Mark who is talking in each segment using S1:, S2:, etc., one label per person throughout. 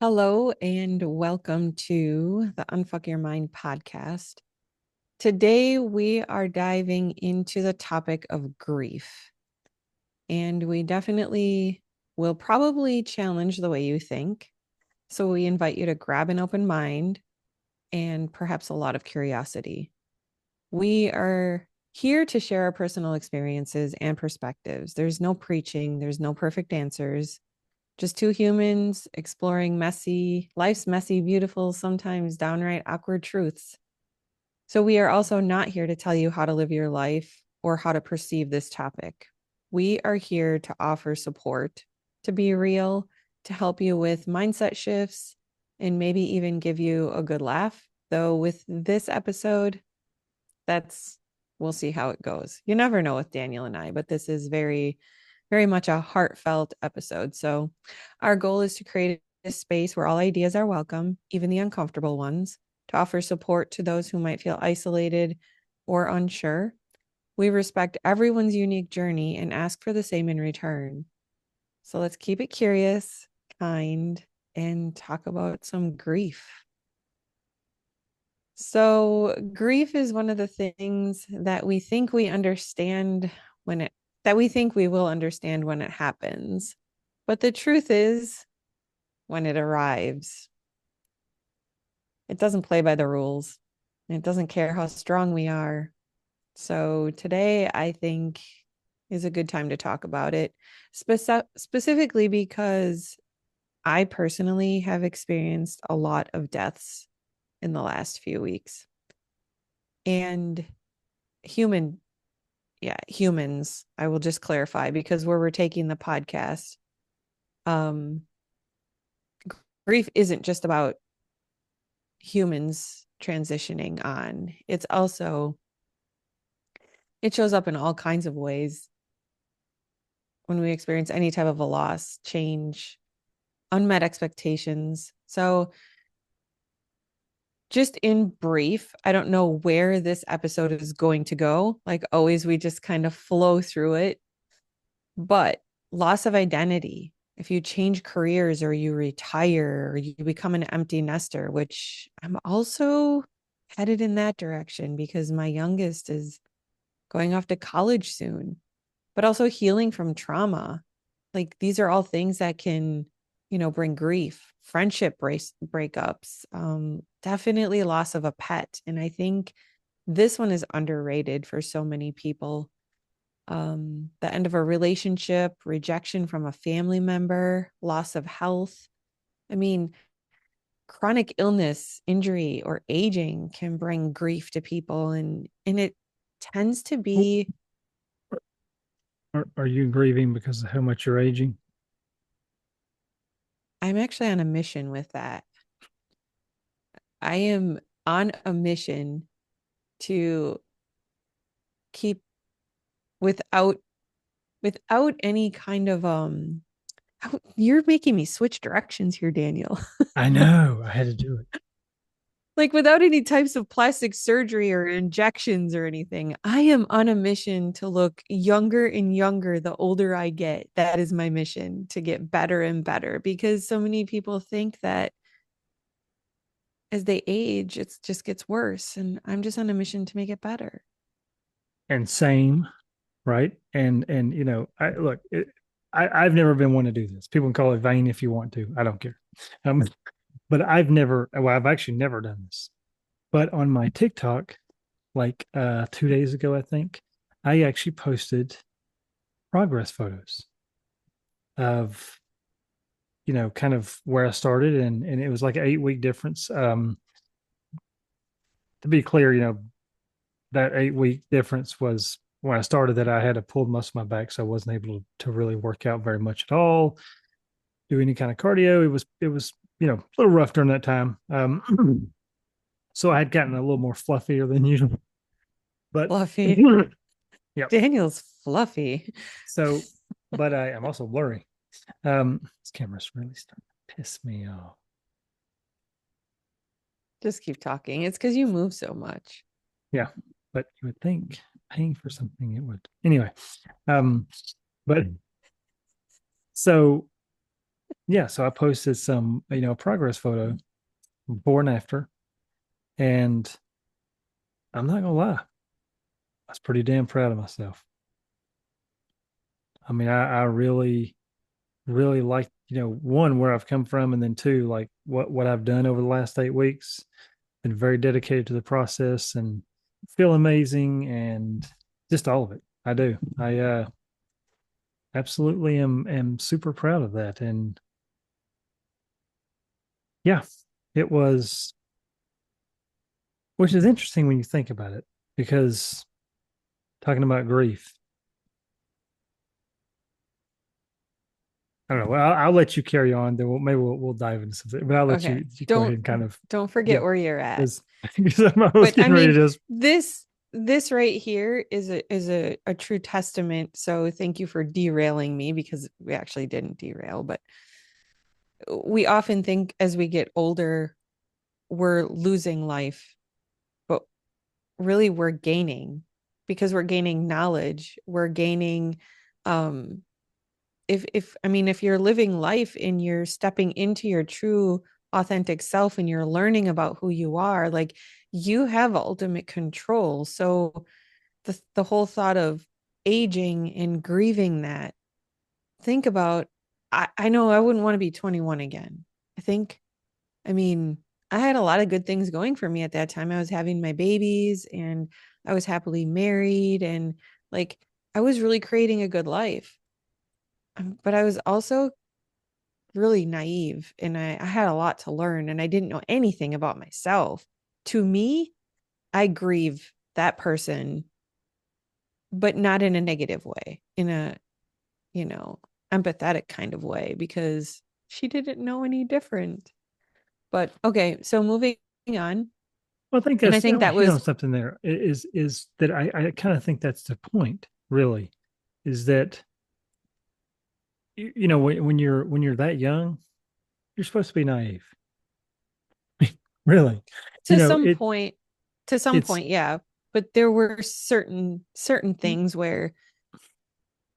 S1: Hello and welcome to the Unfuck Your Mind podcast. Today we are diving into the topic of grief, and we definitely will probably challenge the way you think. So we invite you to grab an open mind and perhaps a lot of curiosity. We are here to share our personal experiences and perspectives. There's no preaching, there's no perfect answers. Just two humans exploring life's messy, beautiful, sometimes downright awkward truths. So, we are also not here to tell you how to live your life or how to perceive this topic. We are here to offer support, to be real, to help you with mindset shifts, and maybe even give you a good laugh. Though, with this episode, we'll see how it goes. You never know with Daniel and I, but this is very much a heartfelt episode. So, our goal is to create a space where all ideas are welcome, even the uncomfortable ones, to offer support to those who might feel isolated or unsure. We respect everyone's unique journey and ask for the same in return. So, let's keep it curious, kind, and talk about some grief. So, grief is one of the things that we think we understand when it that we think we will understand when it happens. But the truth is, when it arrives, it doesn't play by the rules. It doesn't care how strong we are. So today, I think, is a good time to talk about it, specifically because I personally have experienced a lot of deaths in the last few weeks. And human, humans, I will just clarify because where we're taking the podcast, um, grief isn't just about humans transitioning on. It shows up in all kinds of ways when we experience any type of a loss, change, unmet expectations. So, just in brief, I don't know where this episode is going to go. Like always, we just kind of flow through it. But loss of identity, if you change careers or you retire or you become an empty nester, which I'm also headed in that direction because my youngest is going off to college soon, but also healing from trauma. Like these are all things that can, bring grief, friendship breakups, definitely loss of a pet. And I think this one is underrated for so many people. The end of a relationship, rejection from a family member, loss of health. I mean, chronic illness, injury, or aging can bring grief to people, and it tends to be.
S2: Are you grieving because of how much you're aging?
S1: I'm actually on a mission with that. I am on a mission to keep without without any kind of you're making me switch directions here, Daniel.
S2: I know. I had to do it.
S1: Like without any types of plastic surgery or injections or anything. I am on a mission to look younger and younger the older I get. That is my mission, to get better and better, because so many people think that as they age, it just gets worse. And I'm just on a mission to make it better.
S2: And same, right? And I look. I've never been one to do this. People can call it vain if you want to. I don't care. Um, but I've never. Well, I've actually never done this. But on my TikTok, like 2 days ago, I think I actually posted progress photos of kind of where I started, and it was like an 8 week difference. To be clear, that 8 week difference was when I started that I had a pulled muscle in my back, so I wasn't able to really work out very much at all, do any kind of cardio. It was a little rough during that time. So I had gotten a little more fluffier than usual. But
S1: Fluffy.
S2: yep.
S1: Daniel's fluffy.
S2: So, but I'm also blurry. This camera's really starting to piss me off.
S1: Just keep talking. It's because you move so much.
S2: Yeah, but you would think paying for something it would anyway. But so yeah, so I posted some, progress photo before and after, and I'm not gonna lie, I was pretty damn proud of myself. I mean, I really, really like, one, where I've come from, and then two, like what I've done over the last 8 weeks. Been very dedicated to the process and feel amazing, and just all of it. I do. I absolutely am super proud of that. And yeah, it was, which is interesting when you think about it, because talking about grief, I don't know. Well, I'll let you carry on. Then maybe we'll dive into something. But I'll let
S1: Okay.
S2: you go ahead
S1: Don't
S2: and kind of
S1: don't forget
S2: give,
S1: where you're at.
S2: because I was
S1: But I
S2: getting ready to
S1: mean,
S2: just
S1: this right here is a true testament. So thank you for derailing me because we actually didn't derail, but we often think as we get older, we're losing life, but really we're gaining because we're gaining knowledge. We're gaining if I mean if you're living life and you're stepping into your true authentic self and you're learning about who you are, like you have ultimate control. So the whole thought of aging and grieving that, think about I know I wouldn't want to be 21 again. I think I mean, I had a lot of good things going for me at that time. I was having my babies and I was happily married and like I was really creating a good life. But I was also really naive and I had a lot to learn and I didn't know anything about myself. To me, I grieve that person, but not in a negative way, in a, you know, empathetic kind of way because she didn't know any different. But okay, so moving on.
S2: well, I think
S1: And I
S2: that's,
S1: think that
S2: hit on
S1: was
S2: something there. Is that I kind of think that's the point, really, is that when you're that young, you're supposed to be naive. Really, you
S1: to
S2: know
S1: some
S2: it
S1: point, to some
S2: it's
S1: point, yeah. But there were certain things where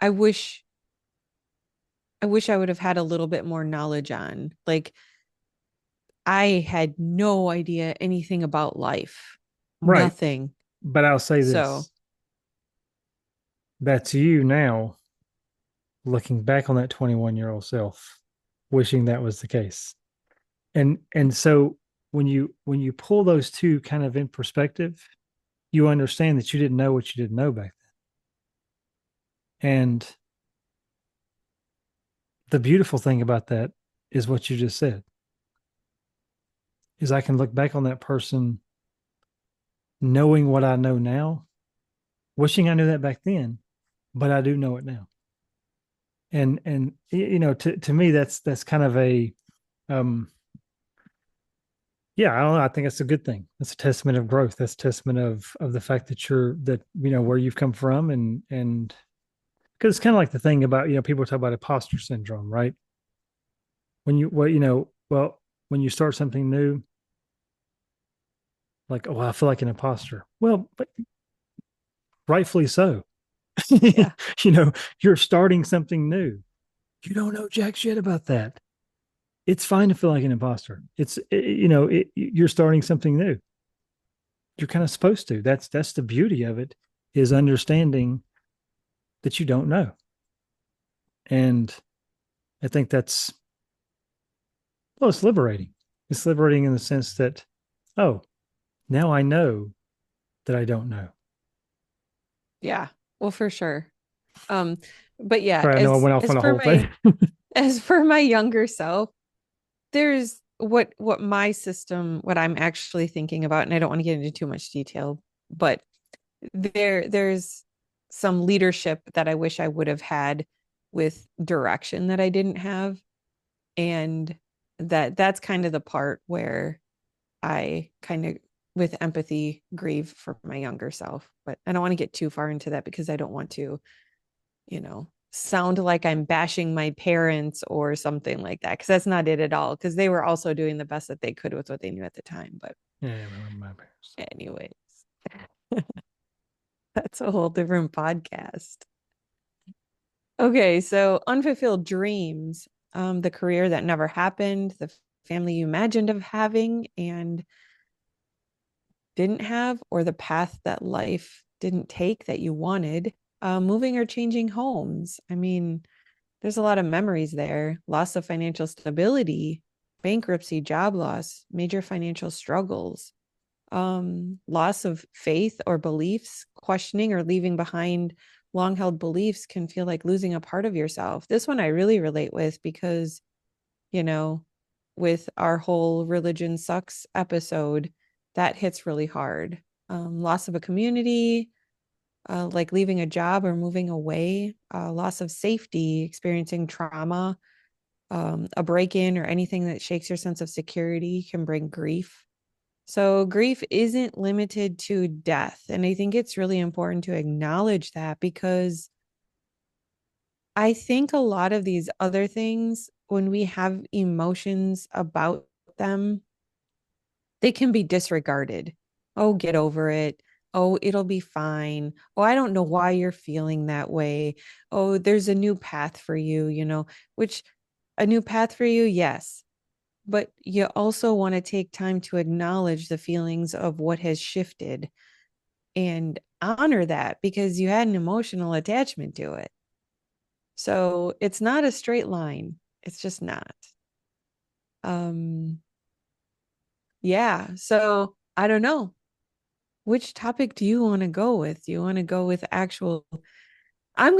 S1: I wish I would have had a little bit more knowledge on. Like I had no idea anything about life.
S2: right.
S1: Nothing.
S2: But I'll say
S1: So,
S2: this: that's you now looking back on that 21-year-old self, wishing that was the case. And so when you pull those two kind of in perspective, you understand that you didn't know what you didn't know back then. And the beautiful thing about that is what you just said, is I can look back on that person knowing what I know now, wishing I knew that back then, but I do know it now. And to me that's kind of a um yeah, I don't know. I think it's a good thing. That's a testament of growth. That's a testament of the fact that where you've come from, and because it's kind of like the thing about, people talk about imposter syndrome, right? When you well, when you start something new, like, oh, I feel like an imposter. Well, but rightfully so.
S1: yeah.
S2: You're starting something new. You don't know jack shit about that. It's fine to feel like an imposter. You're starting something new. You're kind of supposed to. That's the beauty of it, is understanding that you don't know. And I think that's, well, it's liberating. It's liberating in the sense that, oh, now I know that I don't know.
S1: Yeah. Well, for sure. Um, but yeah,
S2: Sorry, I know I went off on a whole thing.
S1: as for my younger self, there's what my system, what I'm actually thinking about, and I don't want to get into too much detail, but there's some leadership that I wish I would have had with direction that I didn't have. And that's kind of the part where I kind of with empathy grieve for my younger self. But I don't want to get too far into that because I don't want to, sound like I'm bashing my parents or something like that. Cause that's not it at all. Cause they were also doing the best that they could with what they knew at the time. But
S2: Yeah, my parents.
S1: anyways, that's a whole different podcast. Okay, so unfulfilled dreams. the career that never happened, the family you imagined of having and didn't have, or the path that life didn't take that you wanted, moving or changing homes. I mean, there's a lot of memories there. Loss of financial stability, bankruptcy, job loss, major financial struggles, loss of faith or beliefs, questioning or leaving behind long held beliefs can feel like losing a part of yourself. This one I really relate with because, you know, with our whole religion sucks episode, that hits really hard. Loss of a community, like leaving a job or moving away, loss of safety, experiencing trauma, a break in or anything that shakes your sense of security can bring grief. So, grief isn't limited to death. And I think it's really important to acknowledge that because I think a lot of these other things, when we have emotions about them, they can be disregarded. Oh, get over it. Oh, it'll be fine. Oh, I don't know why you're feeling that way. Oh, there's a new path for you, which a new path for you, yes. But you also want to take time to acknowledge the feelings of what has shifted and honor that because you had an emotional attachment to it. So it's not a straight line. It's just not. Um, yeah. So I don't know. Which topic do you want to go with? Do you want to go with actual?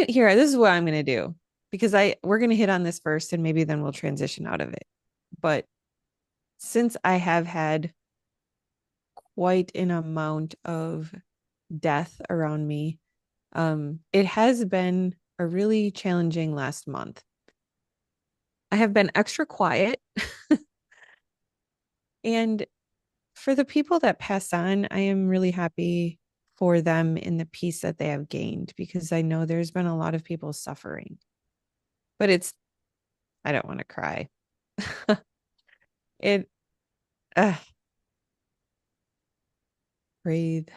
S1: Here. This is what I'm gonna do because we're gonna hit on this first, and maybe then we'll transition out of it. But since I have had quite an amount of death around me, it has been a really challenging last month. I have been extra quiet, and for the people that pass on, I am really happy for them in the peace that they have gained because I know there's been a lot of people suffering. But I don't want to cry. it, uh, breathe.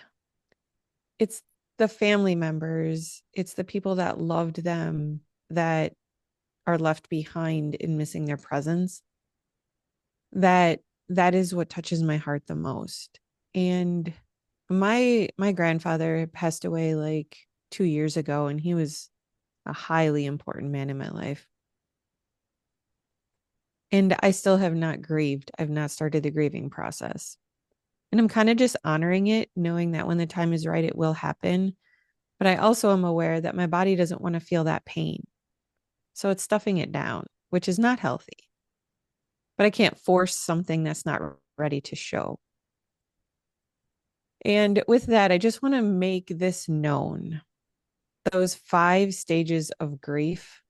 S1: It's the family members, it's the people that loved them that are left behind in missing their presence. That that is what touches my heart the most. And my grandfather passed away like 2 years ago, and he was a highly important man in my life. And I still have not grieved. I've not started the grieving process. And I'm kind of just honoring it, knowing that when the time is right, it will happen. But I also am aware that my body doesn't want to feel that pain. So it's stuffing it down, which is not healthy. But I can't force something that's not ready to show. And with that, I just want to make this known. Those 5 stages of grief,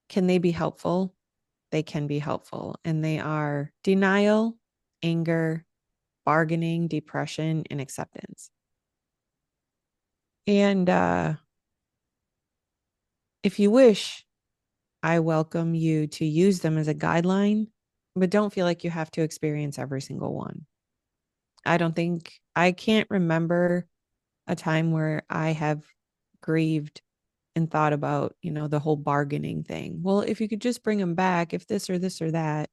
S1: can they be helpful? They can be helpful. And they are denial, anger, bargaining, depression, and acceptance. And if you wish, I welcome you to use them as a guideline, but don't feel like you have to experience every single one. I can't remember a time where I have grieved and thought about, the whole bargaining thing. Well, if you could just bring them back, if this or that.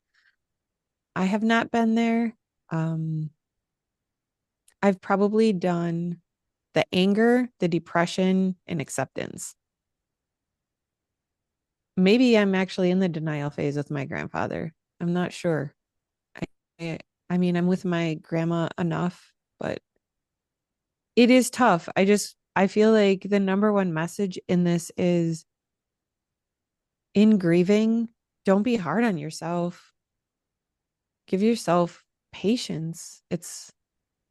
S1: I have not been there. Um, I've probably done the anger, the depression, and acceptance. Maybe I'm actually in the denial phase with my grandfather. I'm not sure. I, I mean, I'm with my grandma enough, but it is tough. I feel like the number one message in this is in grieving, don't be hard on yourself. Give yourself patience. It's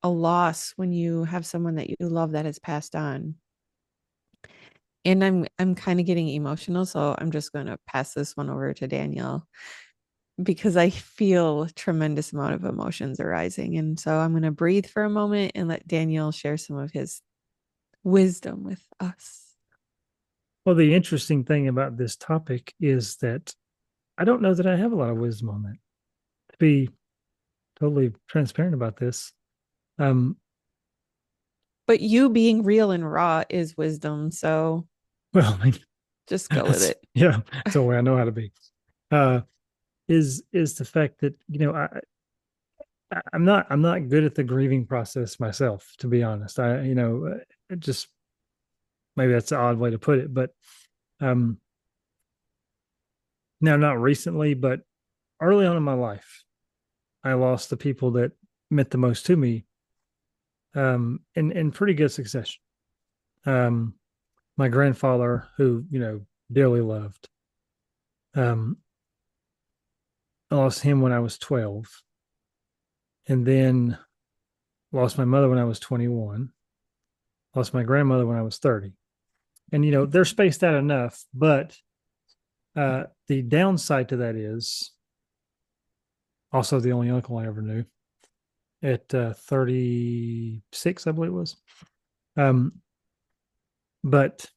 S1: a loss when you have someone that you love that has passed on. And I'm kind of getting emotional, so I'm just going to pass this one over to Danielle because I feel tremendous amount of emotions arising. And so I'm going to breathe for a moment and let Danielle share some of his wisdom with us.
S2: Well, the interesting thing about this topic is that I don't know that I have a lot of wisdom on that. To be totally transparent about this, um,
S1: But you being real and raw is wisdom. So
S2: well,
S1: Just go with it.
S2: Yeah, it's the way I know how to be. Uh, is the fact that I'm not good at the grieving process myself, to be honest. Just maybe that's an odd way to put it, but um, now not recently, but early on in my life, I lost the people that meant the most to me in pretty good succession. Um, my grandfather, who dearly loved, um, I lost him when I was 12, and then lost my mother when I was 21. Lost my grandmother when I was 30. And they're spaced out enough, but the downside to that is also the only uncle I ever knew at 36, I believe it was. Um, but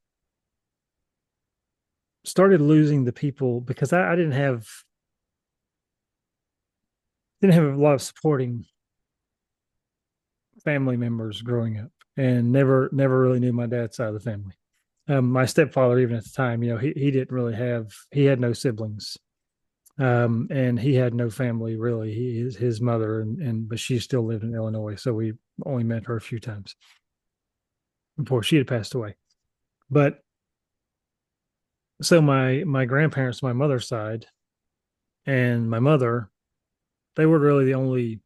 S2: started losing the people because I didn't have a lot of supporting family members growing up, and never really knew my dad's side of the family. My stepfather, even at the time, he didn't really he had no siblings, and he had no family really. His mother but she still lived in Illinois, so we only met her a few times before she had passed away. But so my grandparents, my mother's side, and my mother, they were really the only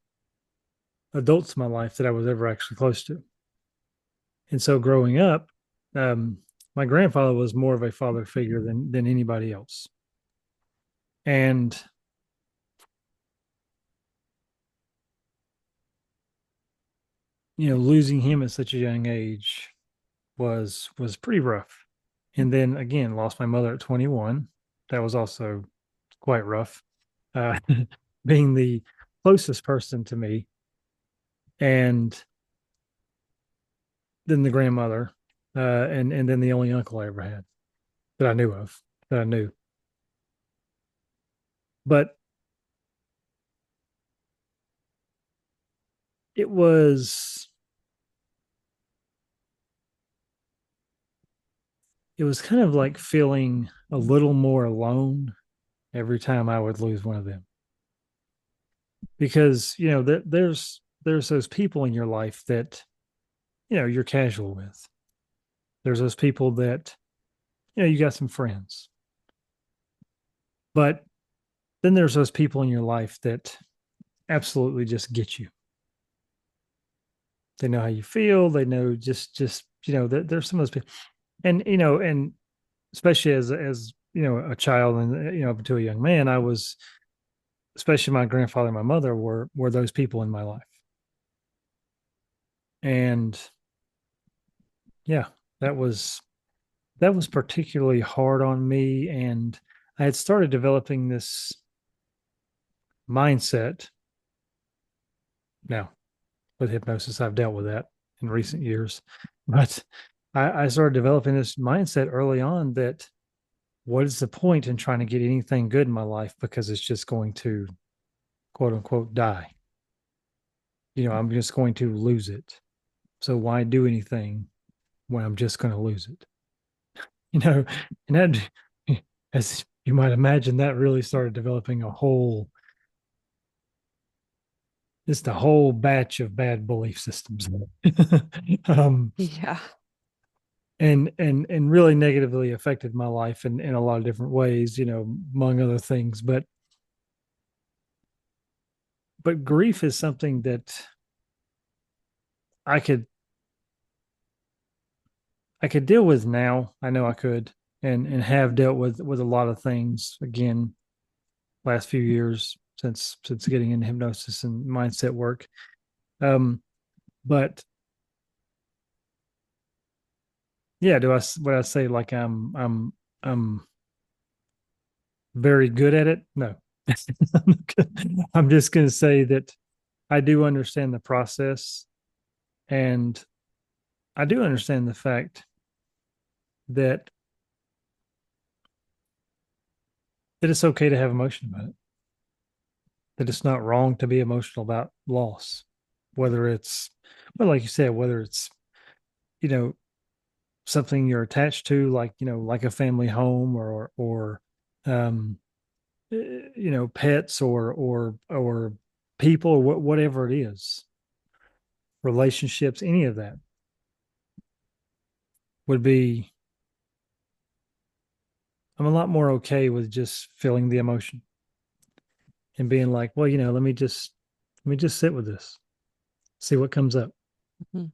S2: adults in my life that I was ever actually close to. And so growing up, um, my grandfather was more of a father figure than anybody else. And losing him at such a young age was pretty rough. And then again, lost my mother at 21. That was also quite rough. Uh, being the closest person to me, and then the grandmother, and then the only uncle I ever had that I knew of, that I knew. But it was it was kind of like feeling a little more alone every time I would lose one of them, because there's those people in your life that you're casual with. There's those people that you got some friends, but then there's those people in your life that absolutely just get you. They know how you feel. They know just there's some of those people, and especially as a child, and up to a young man, I was, especially my grandfather and my mother were those people in my life. And yeah, that was that was particularly hard on me. And I had started developing this mindset. Now, with hypnosis, I've dealt with that in recent years, but I started developing this mindset early on that what is the point in trying to get anything good in my life, because it's just going to quote unquote die. I'm just going to lose it. So why do anything when I'm just going to lose it? you know, and that, as you might imagine, that really started developing just a whole batch of bad belief systems. um,
S1: Yeah.
S2: and really negatively affected my life in a lot of different ways, among other things. But grief is something that I could I could deal with now. I know I could, and have dealt with a lot of things again last few years since getting into hypnosis and mindset work. Um, but yeah, would I say like I'm very good at it? No. I'm just going to say that I do understand the process, and I do understand the fact that it's okay to have emotion about it. That it's not wrong to be emotional about loss, whether it's, well, like you said, whether it's you know something you're attached to, like, like a family home, or um, pets, or people, or whatever it is, relationships, any of that would be, I'm a lot more okay with just feeling the emotion and being like, well, let me just sit with this, see what comes up.
S1: Mhm.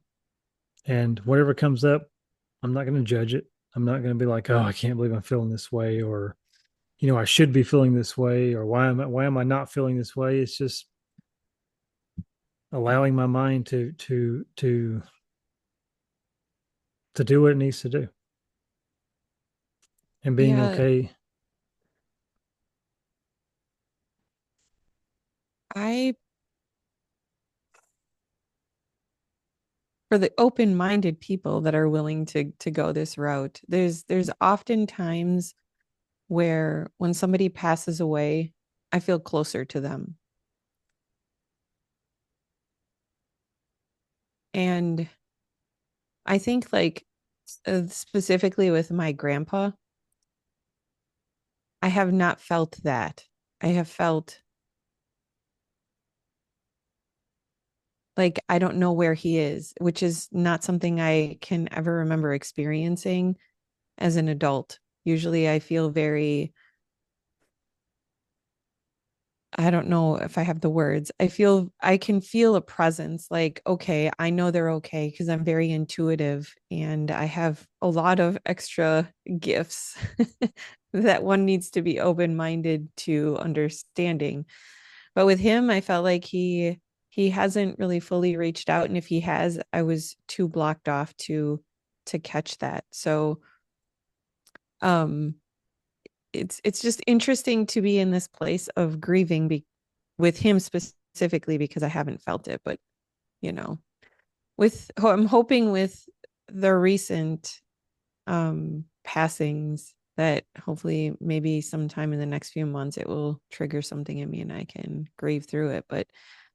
S2: And whatever comes up, I'm not going to judge it. I'm not going to be like, oh, I can't believe I'm feeling this way, or I should be feeling this way, or why am I not feeling this way? It's just allowing my mind to do what it needs to do, and being
S1: Yeah,
S2: okay.
S1: I for the open-minded people that are willing to go this route, there's often times where when somebody passes away, I feel closer to them. And I think like specifically with my grandpa, I have not felt that. I have felt like I don't know where he is, which is not something I can ever remember experiencing as an adult. Usually I feel very, I don't know if I have the words. I can feel a presence like, okay, I know they're okay because I'm very intuitive and I have a lot of extra gifts that one needs to be open-minded to understanding. But with him, I felt like he hasn't really fully reached out. And if he has, I was too blocked off to catch that. So um it's just interesting to be in this place of grieving with him specifically because I haven't felt it. But you know, I'm hoping with the recent passings that hopefully maybe sometime in the next few months it will trigger something in me and I can grieve through it. But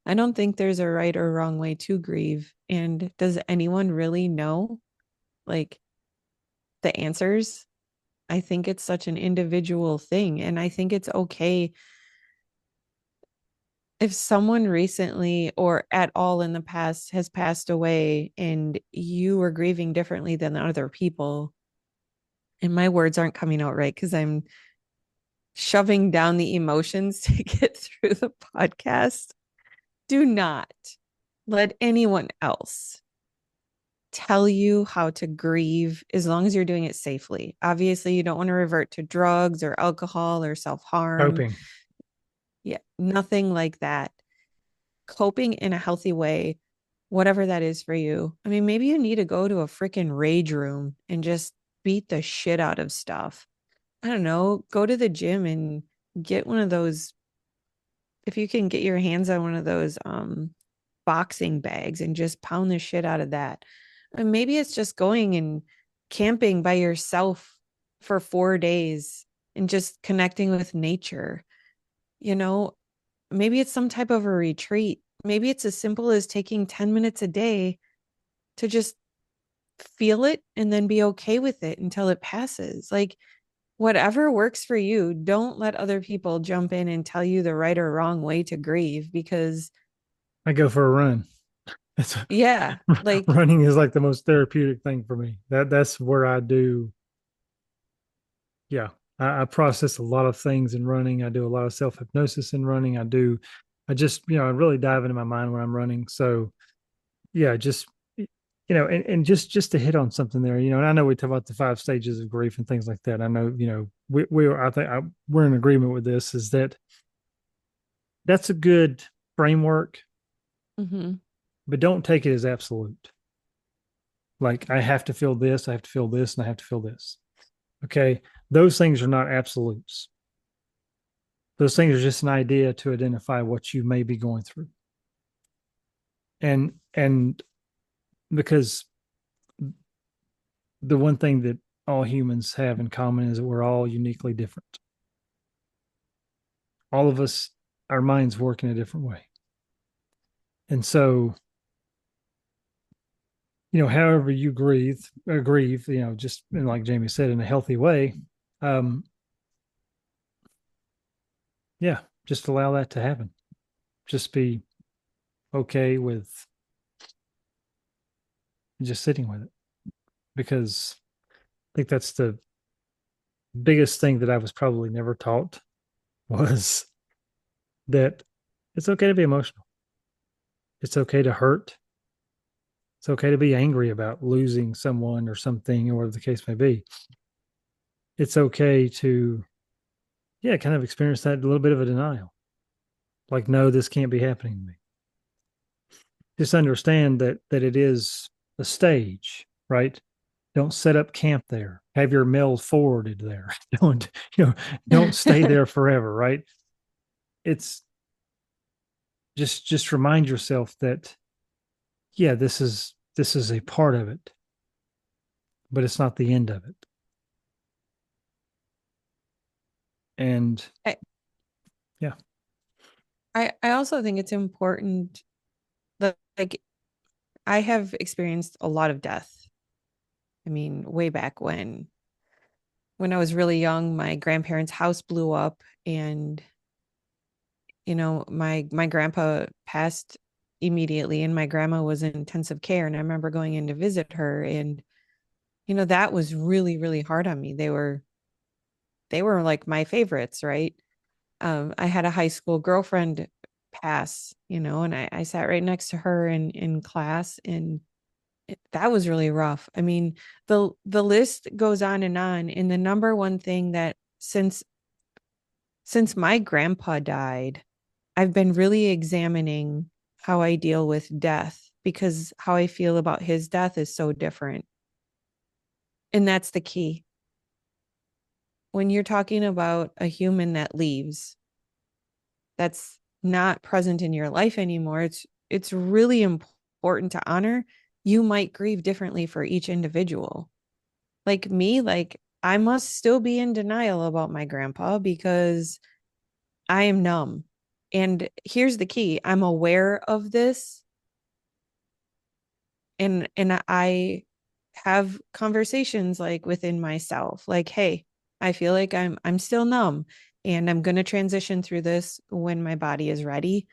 S1: I don't think there's a right or wrong way to grieve. And does anyone really know like the answers? I think it's such an individual thing. And I think it's okay if someone recently or at all in the past has passed away and you were grieving differently than other people. And my words aren't coming out right because I'm shoving down the emotions to get through the podcast. Do not let anyone else tell you how to grieve as long as you're doing it safely. Obviously, you don't want to revert to drugs or alcohol or self harm.
S2: Coping.
S1: Yeah, nothing like that. Coping in a healthy way, whatever that is for you. I mean, maybe you need to go to a freaking rage room and just beat the shit out of stuff. I don't know, go to the gym and get one of those if you can get your hands on one of those boxing bags and just pound the shit out of that. And maybe it's just going and camping by yourself for 4 days and just connecting with nature. You know, maybe it's some type of a retreat. Maybe it's as simple as taking 10 minutes a day to just feel it and then be okay with it until it passes. Like whatever works for you, don't let other people jump in and tell you the right or wrong way to grieve because
S2: I go for a run. It's
S1: yeah, like
S2: Running is like the most therapeutic thing for me. That's where I do. Yeah, I process a lot of things in running. I do a lot of self hypnosis in running. I just, I really dive into my mind when I'm running. So yeah, just, and just to hit on something there, and I know we talk about the 5 stages of grief and things like that. I know, I think we're in agreement with this, is that that's a good framework,
S1: mhm.
S2: but don't take it as absolute. Like, I have to feel this, I have to feel this, and I have to feel this. Okay. Those things are not absolutes. Those things are just an idea to identify what you may be going through. And because the one thing that all humans have in common is that we're all uniquely different. All of us, our minds work in a different way. And so however you grieve, just like Jamie said, in a healthy way. Um, yeah, just allow that to happen. Just be okay with just sitting with it, because I think that's the biggest thing that I was probably never taught was that it's okay to be emotional. It's okay to hurt. It's okay to be angry about losing someone or something, or whatever the case may be. It's okay to, yeah, kind of experience that little bit of a denial. Like, no, this can't be happening to me. Just understand that it is a stage, right? Don't set up camp there. Have your mail forwarded there. Don't, you know, don't stay there forever, right? It's just remind yourself that, yeah, this is a part of it, but it's not the end of it. And
S1: I,
S2: yeah,
S1: I also think it's important that, like, I have experienced a lot of death. I mean, way back when I was really young, my grandparents' house blew up, and my grandpa passed immediately, and my grandma was in intensive care, and I remember going in to visit her, and that was really, really hard on me. They were like my favorites, right? I had a high school girlfriend pass, and I sat right next to her in class, and that was really rough. I mean, the list goes on and on. And the number one thing that since my grandpa died, I've been really examining how I deal with death, because how I feel about his death is so different. And that's the key. When you're talking about a human that leaves, that's not present in your life anymore, it's really important to honor. You might grieve differently for each individual. Like me, like I must still be in denial about my grandpa because I am numb. And here's the key. I'm aware of this, and I have conversations like within myself, like, hey, I feel like I'm still numb, and I'm going to transition through this when my body is ready.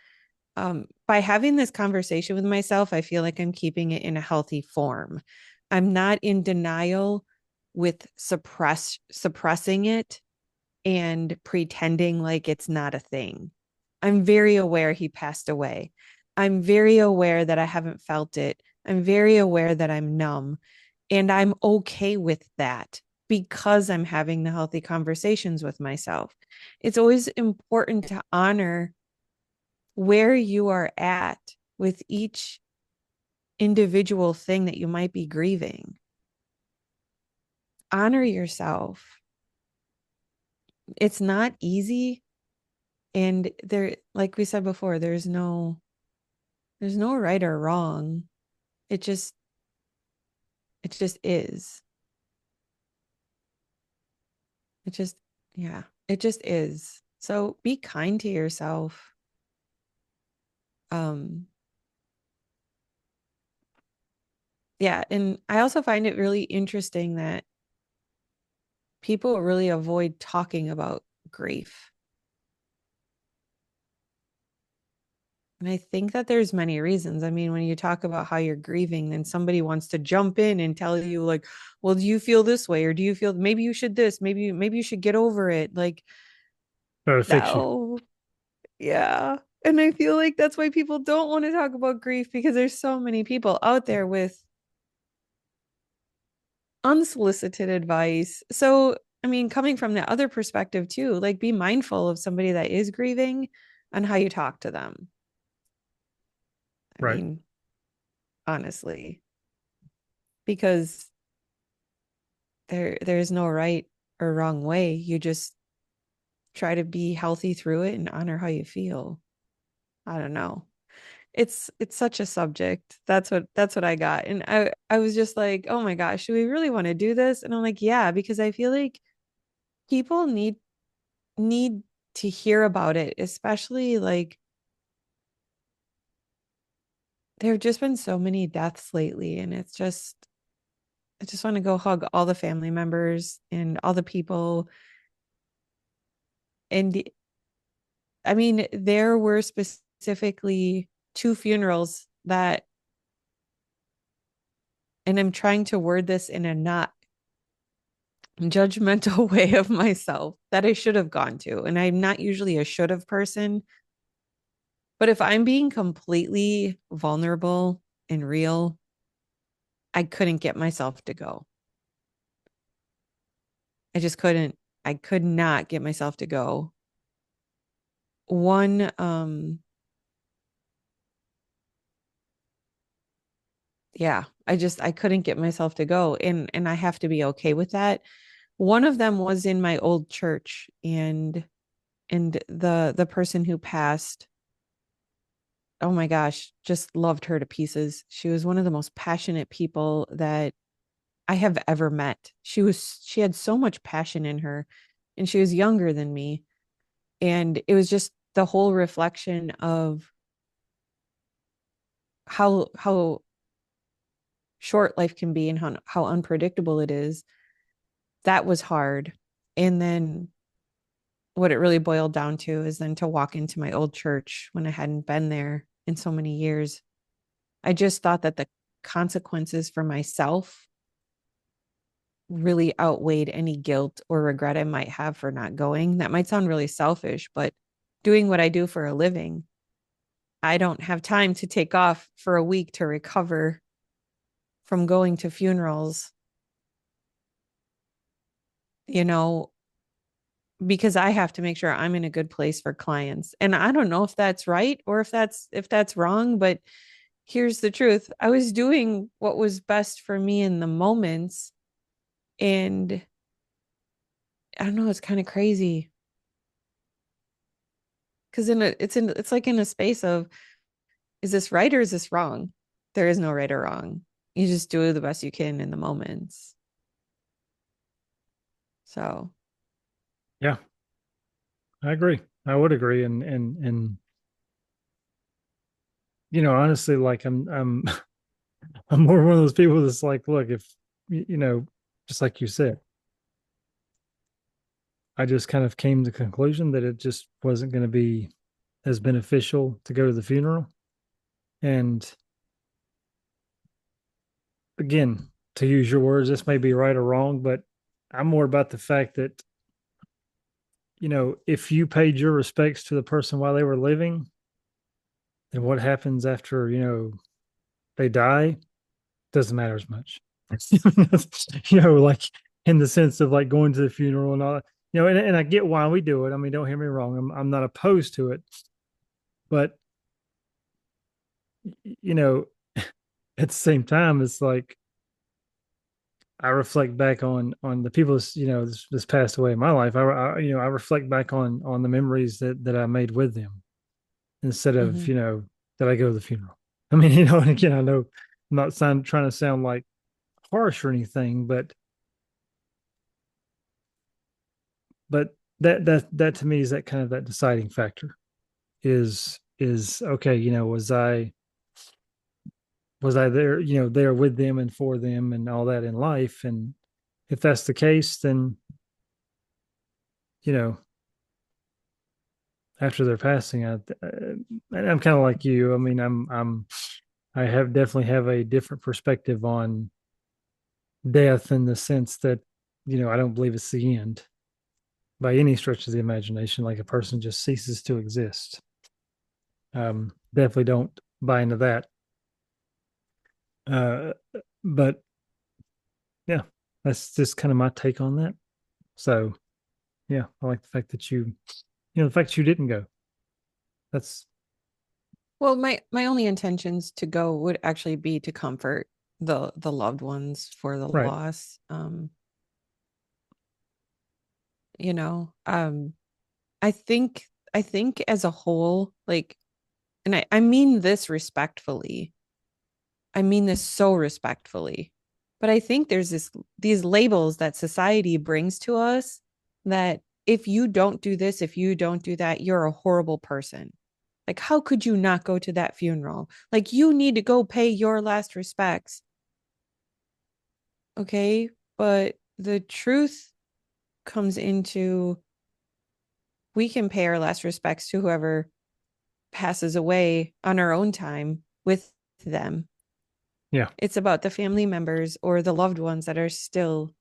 S1: By having this conversation with myself, I feel like I'm keeping it in a healthy form. I'm not in denial with suppressing it and pretending like it's not a thing. I'm very aware he passed away. I'm very aware that I haven't felt it. I'm very aware that I'm numb. And I'm okay with that because I'm having the healthy conversations with myself. It's always important to honor where you are at with each individual thing that you might be grieving. Honor yourself. It's not easy. And there, like we said before, there's no right or wrong. It just it just is. It just Yeah, it just is. So be kind to yourself. Um yeah, and I also find it really interesting that people really avoid talking about grief. And I think that there's many reasons. I mean, when you talk about how you're grieving, then somebody wants to jump in and tell you like, well, do you feel this way? Or do you feel maybe you should this? Maybe you should get over it. Like,
S2: try to fix you.
S1: no. Yeah. And I feel like that's why people don't want to talk about grief, because there's so many people out there with unsolicited advice. So, I mean, coming from the other perspective too, like be mindful of somebody that is grieving and how you talk to them. I
S2: Right.
S1: mean, honestly, because there's no right or wrong way. You just try to be healthy through it and honor how you feel. I don't know. It's such a subject. That's what I got. And I was just like, "Oh my gosh, do we really want to do this?" And I'm like, "Yeah, because I feel like people need to hear about it, especially like there have just been so many deaths lately, and I just want to go hug all the family members and all the people. And I mean, there were specifically two funerals that, and I'm trying to word this in a not judgmental way of myself, that I should have gone to. And I'm not usually a should have person, but if I'm being completely vulnerable and real, I couldn't get myself to go. I just couldn't. I could not get myself to go. One, yeah, I couldn't get myself to go, and I have to be okay with that. One of them was in my old church, and the person who passed, oh my gosh, just loved her to pieces. She was one of the most passionate people that I have ever met. She had so much passion in her, and she was younger than me, and it was just the whole reflection of how short life can be and how unpredictable it is. That was hard. And then what it really boiled down to is then to walk into my old church when I hadn't been there in so many years. I just thought that the consequences for myself really outweighed any guilt or regret I might have for not going. That might sound really selfish, but doing what I do for a living, I don't have time to take off for a week to recover from going to funerals, you know, because I have to make sure I'm in a good place for clients. And I don't know if that's right or if that's wrong, but here's the truth. I was doing what was best for me in the moments, and I don't know, it's kind of crazy because it's like in a space of, is this right or is this wrong? There is no right or wrong. You just do the best you can in the moments. So,
S2: Yeah, I agree. I would agree. And honestly, like I'm I'm more one of those people that's like, look, if just like you said, I just kind of came to the conclusion that it just wasn't going to be as beneficial to go to the funeral. And again, to use your words, this may be right or wrong, but I'm more about the fact that, if you paid your respects to the person while they were living, then what happens after, they die doesn't matter as much. Like in the sense of like going to the funeral and all that, and I get why we do it. I mean, don't hear me wrong. I'm not opposed to it, but you know, at the same time, it's like I reflect back on the people this passed away in my life. I reflect back on the memories that I made with them instead of
S1: mhm.
S2: that I go to the funeral. I mean, and again, I know I'm not trying to sound like harsh or anything, but that to me is that kind of that deciding factor is okay. Was I there, there with them and for them and all that in life, and if that's the case, then you know after their passing, I'm kind of like you. I mean, I have definitely have a different perspective on death in the sense that I don't believe it's the end by any stretch of the imagination. Like a person just ceases to exist. Definitely don't buy into that. Uh, but yeah, that's just kind of my take on that. So yeah, I like the fact that the fact that you didn't go. That's
S1: Well, my only intentions to go would actually be to comfort the loved ones for the
S2: right.
S1: loss. You know, I think I think as a whole, like, and I mean this respectfully. I mean this so respectfully. But I think there's these labels that society brings to us that if you don't do this, if you don't do that, you're a horrible person. Like, how could you not go to that funeral? Like, you need to go pay your last respects. Okay. But the truth comes into we can pay our last respects to whoever passes away on our own time with them.
S2: Yeah.
S1: It's about the family members or the loved ones that are still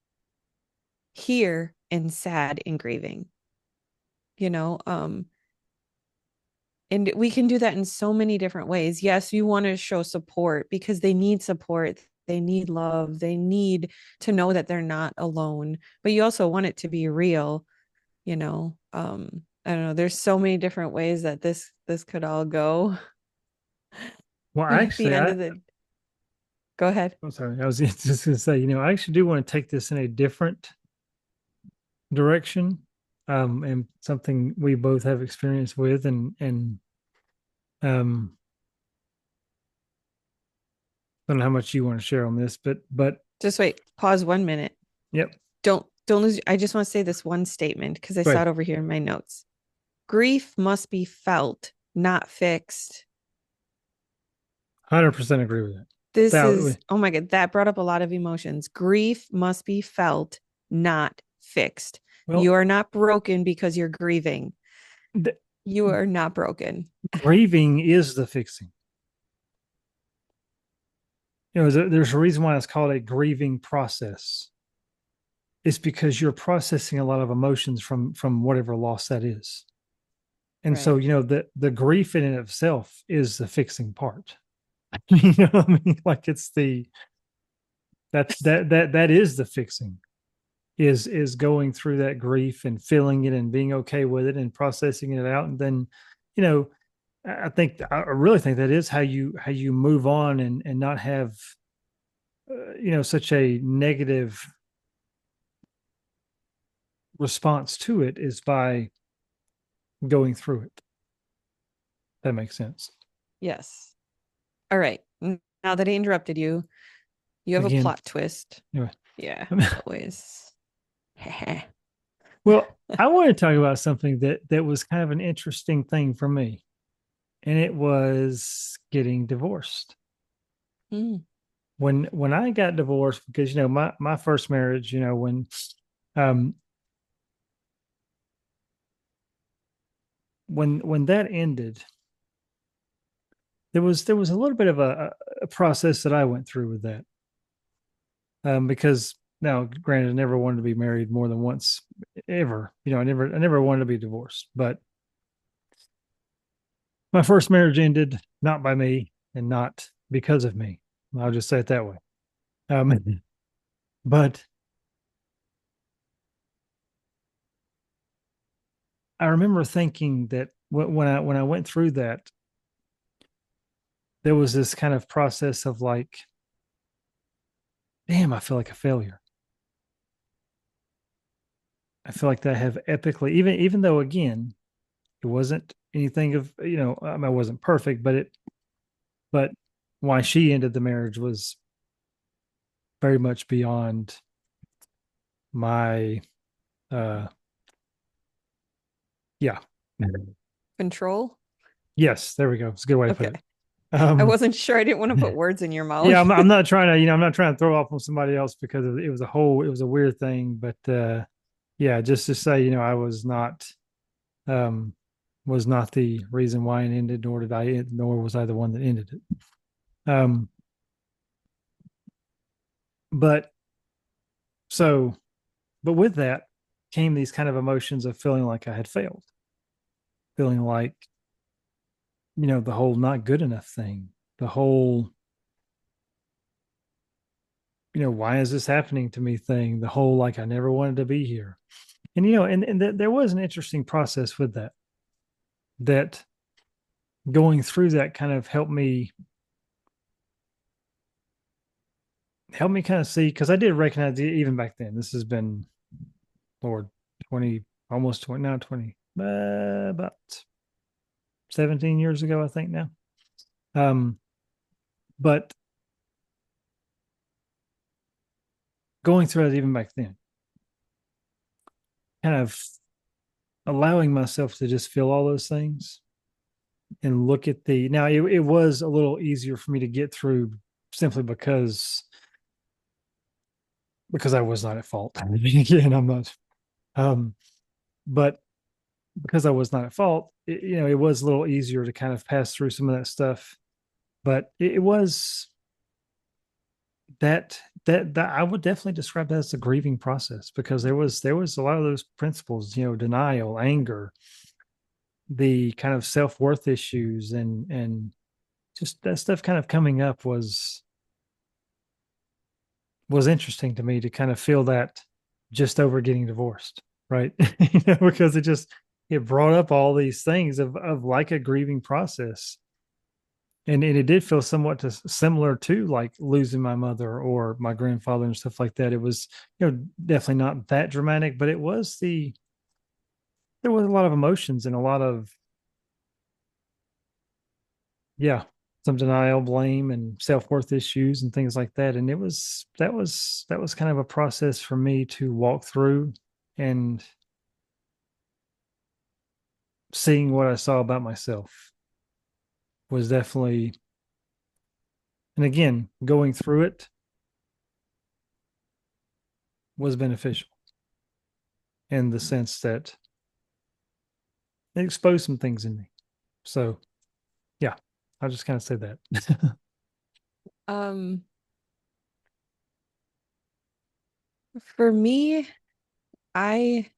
S1: here and sad and grieving, you know? And we can do that in so many different ways. Yes, you want to show support because they need support. They need love. They need to know that they're not alone, but you also want it to be real, you know? I don't know. There's so many different ways that this could all go.
S2: Well,
S1: But at the
S2: actually,
S1: end of the go ahead.
S2: I'm sorry. I was just going to say, I actually do want to take this in a different direction, and something we both have experience with, and um, I don't know how much you want to share on this, but
S1: Just wait, pause 1 minute.
S2: yep,
S1: Don't lose. I just want to say this one statement because I
S2: go
S1: saw
S2: ahead.
S1: it over here in my notes. Grief must be felt, not fixed.
S2: 100% agree with that.
S1: This
S2: That
S1: is, oh my God, that brought up a lot of emotions. Grief must be felt, not fixed. You
S2: well,
S1: are not broken because you're grieving.
S2: the,
S1: You are not broken.
S2: grieving is the fixing. There's a reason why it's called a grieving process. It's because you're processing a lot of emotions from whatever loss that is. And so,
S1: Right.
S2: the grief in itself is the fixing part. You know what I mean? Like it's the that is the fixing, is going through that grief and feeling it and being okay with it and processing it out. And then, you know, I really think that is how you move on and not have such a negative response to it, is by going through it. That makes sense.
S1: Yes. All right. Now that I interrupted you, you have a
S2: Again,
S1: plot twist.
S2: anyway.
S1: Yeah, always.
S2: Well, I want to talk about something that was kind of an interesting thing for me, and it was getting divorced.
S1: Mm,
S2: When I got divorced, because my first marriage, um when that ended, there was a little bit of a process that I went through with that. Because now, granted, I never wanted to be married more than once ever. I never wanted to be divorced, but my first marriage ended not by me and not because of me. I'll just say it that way. But I remember thinking that when I went through that, there was this kind of process of like, damn, I feel like a failure. I feel like that I have epically, even though, again, it wasn't anything of, I mean, I wasn't perfect, but why she ended the marriage was very much beyond my, uh yeah.
S1: control.
S2: Yes, there we go. It's a good way to put
S1: Okay.
S2: it.
S1: I
S2: Um,
S1: wasn't sure. I didn't want to put words in your
S2: yeah,
S1: mouth.
S2: I'm not trying to, I'm not trying to throw off on somebody else, because it was a weird thing, but yeah, just to say, I um, was not the reason why it ended, nor was I the one that ended it. But so, but with that came these kind of emotions of feeling like I had failed, feeling like, the whole not good enough thing, the whole, why is this happening to me thing, the whole, like, I never wanted to be here. And, there was an interesting process with that going through that kind of helped me kind of see, because I did recognize it even back then. This has been, Lord, 20, almost 20, now 20, about 17 years ago, I think now. But going through it even back then, kind of allowing myself to just feel all those things, and look at the now it was a little easier for me to get through simply because I was not at fault. I mean, again, I'm not um but because I was not at fault, it was a little easier to kind of pass through some of that stuff. But it was that I would definitely describe that as a grieving process because there was a lot of those principles, denial, anger, the kind of self-worth issues and just that stuff kind of coming up was interesting to me to kind of feel that just over getting divorced, right? Because it brought up all these things of like a grieving process. And it did feel somewhat similar to like losing my mother or my grandfather and stuff like that. It was, definitely not that dramatic, but there was a lot of emotions and a lot of, yeah, some denial, blame, and self-worth issues and things like that. And that was kind of a process for me to walk through and seeing what I saw about myself was definitely, and again, going through it was beneficial in the sense that it exposed some things in me. So yeah, I'll just kind of say that.
S1: Um, for me, I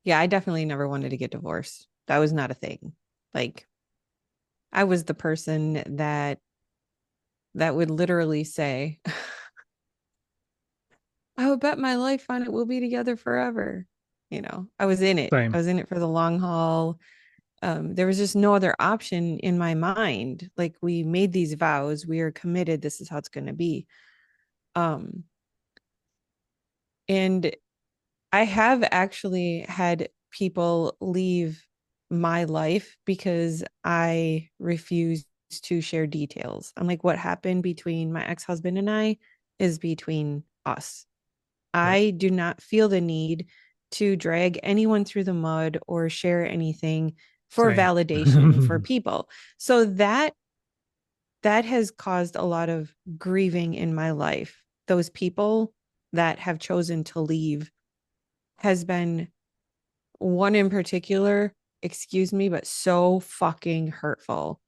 S1: yeah, I definitely never wanted to get divorced. That was not a thing. Like I was the person that would literally say, I would bet my life on it. We'll be together forever. I was in it. I
S2: Same.
S1: was in it for the long haul. There was just no other option in my mind. Like we made these vows, we are committed. This is how it's going to be. Um, and I have actually had people leave my life because I refused to share details. I'm like, what happened between my ex-husband and I is between us.
S2: Right.
S1: I do not feel the need to drag anyone through the mud or share anything for
S2: Same.
S1: validation for people. So that has caused a lot of grieving in my life. Those people that have chosen to leave has been one in particular, excuse me, but so fucking hurtful.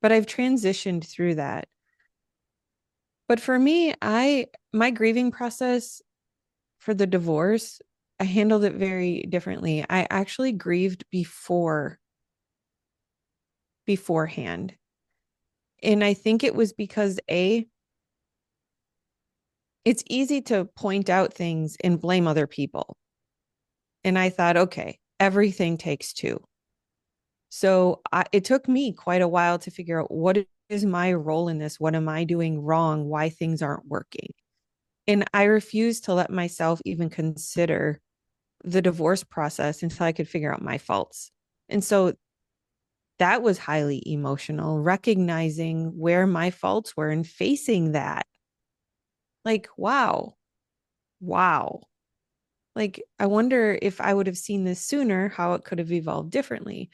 S1: But I've transitioned through that. But for me, my grieving process for the divorce, I handled it very differently. I actually grieved beforehand. And I think it was because it's easy to point out things and blame other people. And I thought, okay, everything takes two. So it took me quite a while to figure out what is my role in this? What am I doing wrong? Why things aren't working? And I refused to let myself even consider the divorce process until I could figure out my faults. And so that was highly emotional, recognizing where my faults were and facing that. Like, wow, wow. Like, I wonder if I would have seen this sooner, how it could have evolved differently.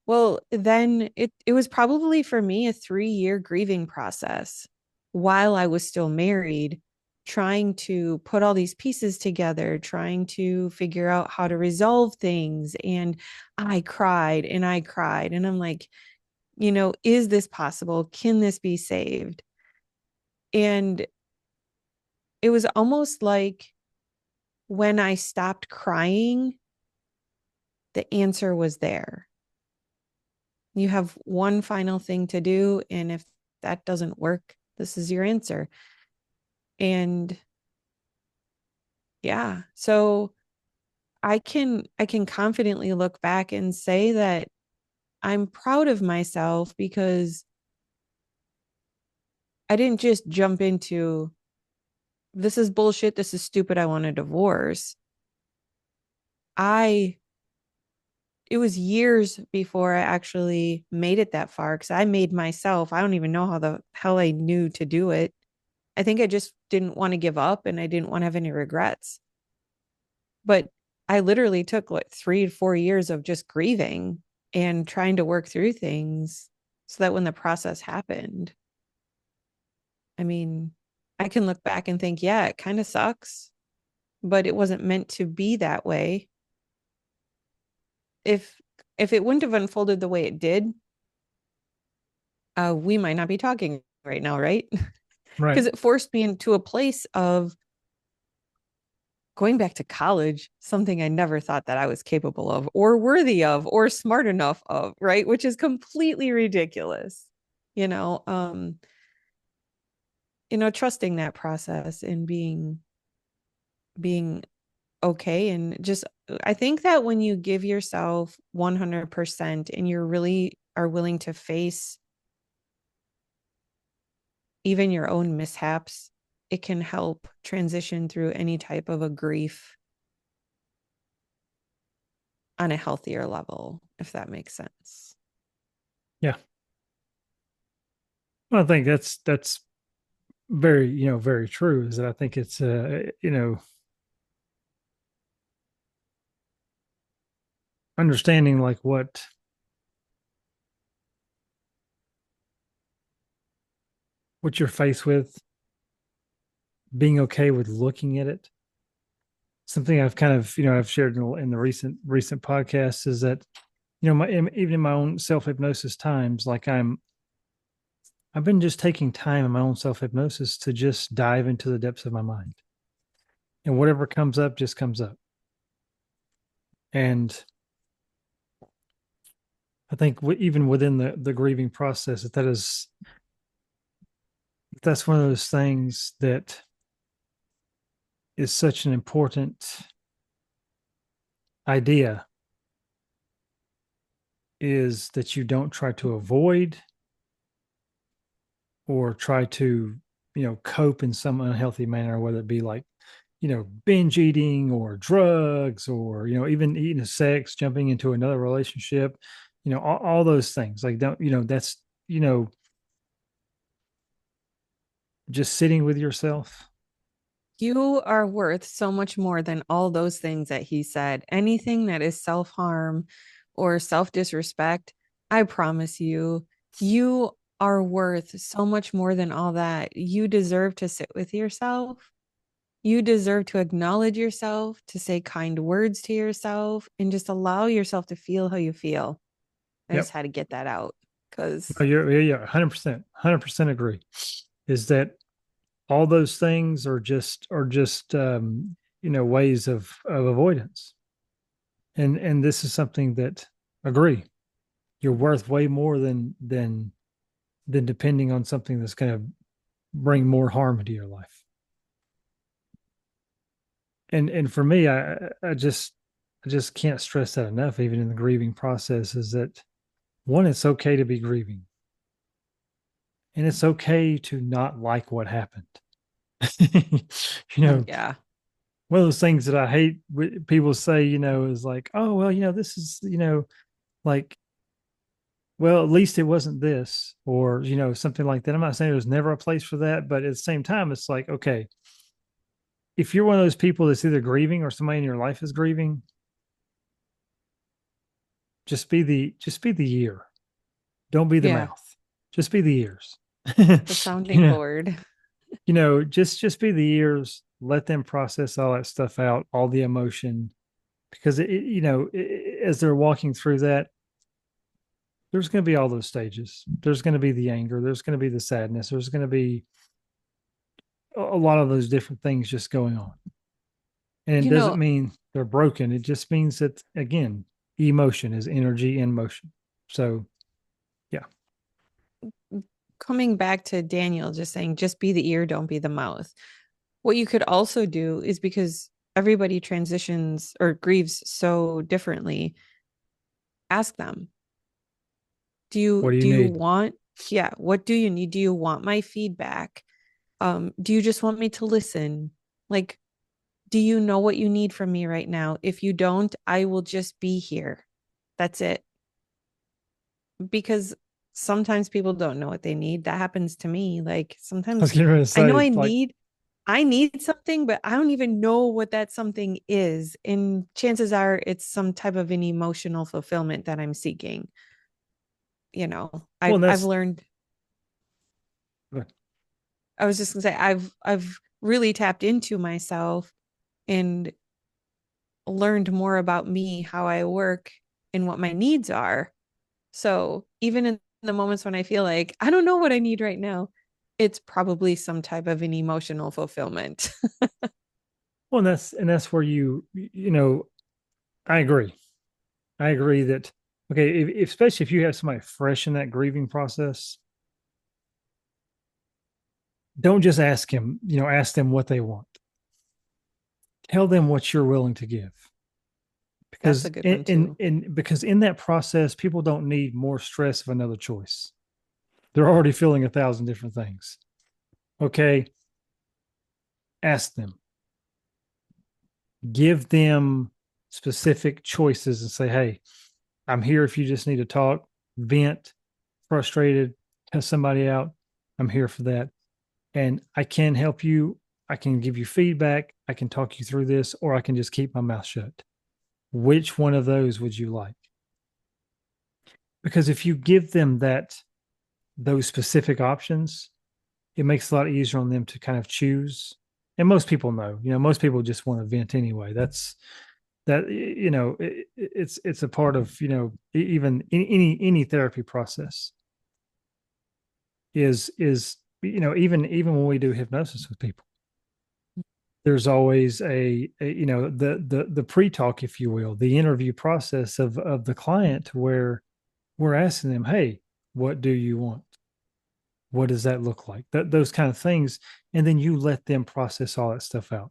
S1: Well, then it was probably for me a 3-year grieving process while I was still married, trying to put all these pieces together, trying to figure out how to resolve things. And I cried and I cried. And I'm like, is this possible? Can this be saved? And it was almost like when I stopped crying, the answer was there. You have one final thing to do. And if that doesn't work, this is your answer. And yeah, so I can confidently look back and say that I'm proud of myself because I didn't just jump into this is bullshit, this is stupid, I want a divorce. I It was years before I actually made it that far because I made myself. I don't even know how the hell I knew to do it. I think I just didn't want to give up and I didn't want to have any regrets. But I literally took like 3 to 4 years of just grieving. and trying to work through things so that when the process happened, I mean, I can look back and think, yeah, it kind of sucks, but it wasn't meant to be that way. If it wouldn't have unfolded the way it did, we might not be talking right now, right?
S2: Right.
S1: Because it forced me into a place of going back to college, something I never thought that I was capable of or worthy of or smart enough of, right? Which is completely ridiculous. You know, um, trusting that process and being okay and just I think that when you give yourself 100% and you're really are willing to face even your own mishaps, it can help transition through any type of a grief on a healthier level, if that makes sense.
S2: Yeah. Well, I think that's very, very true. Is that I think it's understanding like what you're faced with, being okay with looking at it. Something I've kind of, I've shared in the recent podcasts is that, even in my own self hypnosis times, like I've been just taking time in my own self hypnosis to just dive into the depths of my mind, and whatever comes up just comes up. And I think even within the grieving process, that's one of those things that is such an important idea, is that you don't try to avoid or try to, cope in some unhealthy manner, whether it be like, binge eating or drugs or, even eating sex, jumping into another relationship, all those things. Like, don't, that's, you know, just sitting with yourself.
S1: You are worth so much more than all those things that he said. Anything that is self harm or self disrespect, I promise you, you are worth so much more than all that. You deserve to sit with yourself. You deserve to acknowledge yourself, to say kind words to yourself, and just allow yourself to feel how you feel. I just
S2: Yep.
S1: had to get that out
S2: Oh,
S1: because
S2: yeah, 100% agree. Is that all those things are just ways of avoidance. And this is something that, agree, you're worth way more than depending on something that's going to bring more harm into your life. And for me, I just can't stress that enough, even in the grieving process, is that one, it's okay to be grieving, and it's okay to not like what happened. you
S1: oh,
S2: know,
S1: yeah.
S2: one of those things that I hate people say, is like, oh, well, this is, like, well, at least it wasn't this, or, something like that. I'm not saying there's never a place for that, but at the same time, it's like, okay, if you're one of those people that's either grieving or somebody in your life is grieving, just be the ear. Don't be the
S1: Yeah.
S2: mouth. Just be the ears.
S1: The
S2: you
S1: sounding
S2: know,
S1: board.
S2: just be the ears. Let them process all that stuff out, all the emotion, because as they're walking through that, there's going to be all those stages. There's going to be the anger. There's going to be the sadness. There's going to be a lot of those different things just going on. And it
S1: You
S2: doesn't
S1: know,
S2: mean they're broken. It just means that, again, emotion is energy in motion. So, yeah.
S1: coming back to Daniel just saying, just be the ear, don't be the mouth. What you could also do is because everybody transitions or grieves so differently, ask them,
S2: What do you
S1: do you
S2: need?
S1: want, yeah, what do you need? Do you want my feedback? Do you just want me to listen? Like, do you know what you need from me right now? If you don't, I will just be here. That's it. Because sometimes people don't know what they need. That happens to me. Like
S2: I was
S1: sometimes
S2: getting ready to
S1: I know
S2: say,
S1: I
S2: like,
S1: need. I need something, but I don't even know what that something is. And chances are it's some type of an emotional fulfillment that I'm seeking. You know,
S2: Well,
S1: I've
S2: that's
S1: learned, I was just gonna say I've really tapped into myself and learned more about me, how I work, and what my needs are. So even in the moments when I feel like I don't know what I need right now, it's probably some type of an emotional fulfillment.
S2: well, and that's where I agree. I agree that okay, especially if you have somebody fresh in that grieving process, don't just ask him, ask them what they want. Tell them what you're willing to give.
S1: That's
S2: Because
S1: a good one too.
S2: because in that process, people don't need more stress of another choice. They're already feeling 1,000 different things. Okay, ask them, give them specific choices, and say, "Hey, I'm here if you just need to talk, vent, frustrated, cuss somebody out. I'm here for that, and I can help you. I can give you feedback. I can talk you through this, or I can just keep my mouth shut. Which one of those would you like?" Because if you give them those specific options, it makes it a lot easier on them to kind of choose. And most people know, most people just want to vent anyway. That's that, it's a part of, even any therapy process is, even when we do hypnosis with people, there's always the pre-talk, if you will, the interview process of the client where we're asking them, hey, what do you want? What does that look like? Those kind of things. And then you let them process all that stuff out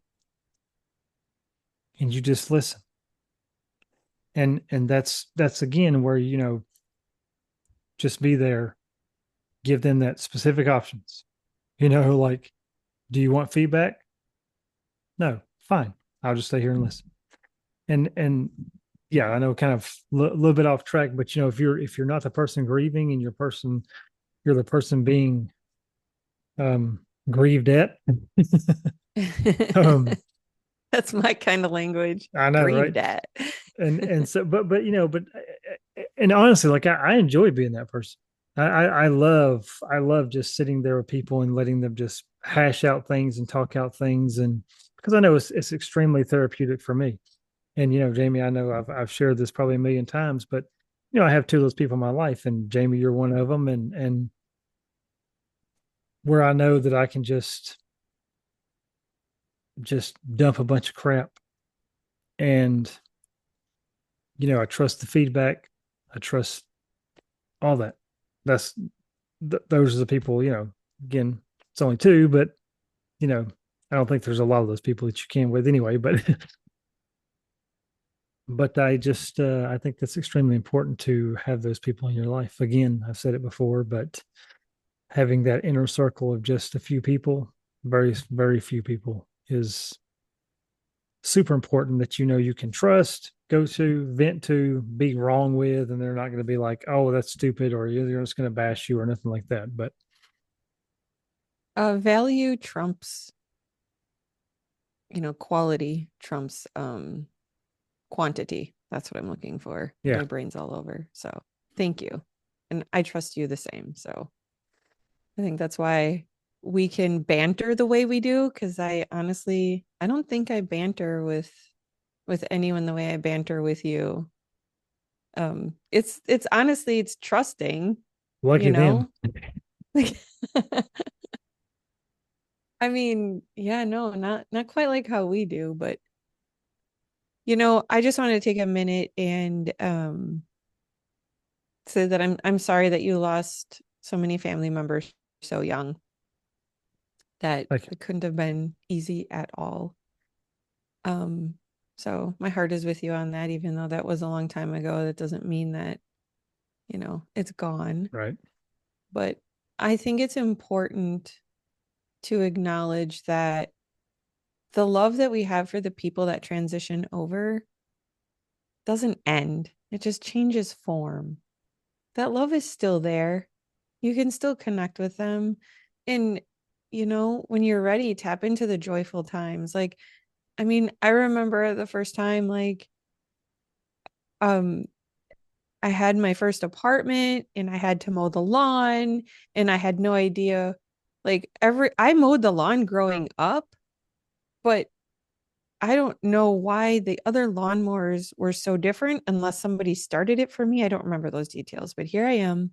S2: and you just listen. And that's again where, just be there, give them that specific options. Like, do you want feedback? No, fine. I'll just stay here and listen. And yeah, I know kind of a little bit off track, but if you're not the person grieving and you're the person being grieved at. um
S1: That's my kind of language.
S2: I know, right?
S1: Grieved at.
S2: And so and honestly, like I enjoy being that person. I love just sitting there with people and letting them just hash out things and talk out things, and because I know it's extremely therapeutic for me. And Jamie, I know I've shared this probably a million times, but I have two of those people in my life, and Jamie, you're one of them, and where I know that I can just dump a bunch of crap, and I trust the feedback, I trust all that. That's those are the people. Again, it's only two, but you know, I don't think there's a lot of those people that you can with anyway. But but I think that's extremely important to have those people in your life. Again, I've said it before, but having that inner circle of just a few people, very very few people, is super important, that you can trust, go to, vent to, be wrong with, and they're not going to be like, oh, that's stupid, or they're just going to bash you or nothing like that. But
S1: Value trumps, quality trumps quantity. That's what I'm looking for.
S2: yeah,
S1: My brain's all over. So thank you. And I trust you the same. So I think that's why we can banter the way we do. Cause I don't think I banter with anyone the way I banter with you. It's honestly, it's trusting, you
S2: lucky them.
S1: know? Like I mean, yeah, no, not quite like how we do, but I just wanted to take a minute and say that I'm sorry that you lost so many family members so young. That
S2: Like,
S1: it couldn't have been easy at all. Um, so my heart is with you on that, even though that was a long time ago. That doesn't mean that, it's gone.
S2: right,
S1: But I think it's important to acknowledge that the love that we have for the people that transition over doesn't end. It just changes form. That love is still there. You can still connect with them. And, when you're ready, tap into the joyful times. Like, I mean, I remember the first time, like, um, I had my first apartment and I had to mow the lawn and I had no idea. Like, I mowed the lawn growing up, but I don't know why the other lawnmowers were so different unless somebody started it for me. I don't remember those details, but here I am.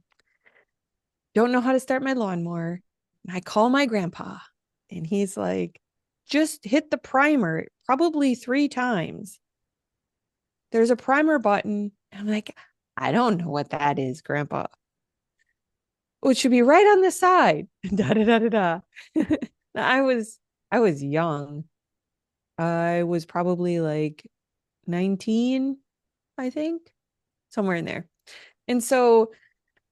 S1: Don't know how to start my lawnmower. I call my grandpa and he's like, just hit the primer probably 3 times. There's a primer button. I'm like, I don't know what that is, grandpa. Oh, it should be right on the side. Da da da da da. I was young. I was probably like 19, I think, somewhere in there. And so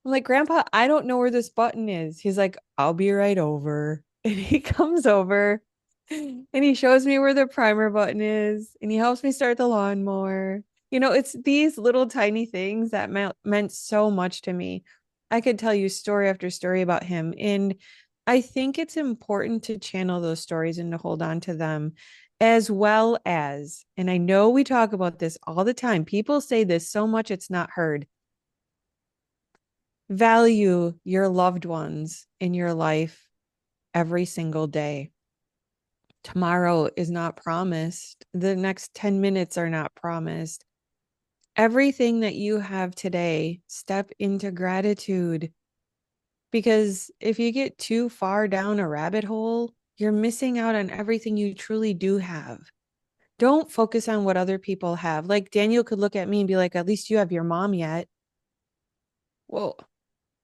S1: I'm like, Grandpa, I don't know where this button is. He's like, I'll be right over. And he comes over and he shows me where the primer button is and he helps me start the lawnmower. It's these little tiny things that meant so much to me. I could tell you story after story about him. And I think it's important to channel those stories and to hold on to them, as well as, and I know we talk about this all the time. People say this so much it's not heard. Value your loved ones in your life every single day. Tomorrow is not promised. The next 10 minutes are not promised. Everything that you have today, step into gratitude. Because if you get too far down a rabbit hole, you're missing out on everything you truly do have. Don't focus on what other people have. Like Daniel could look at me and be like, at least you have your mom yet. Well,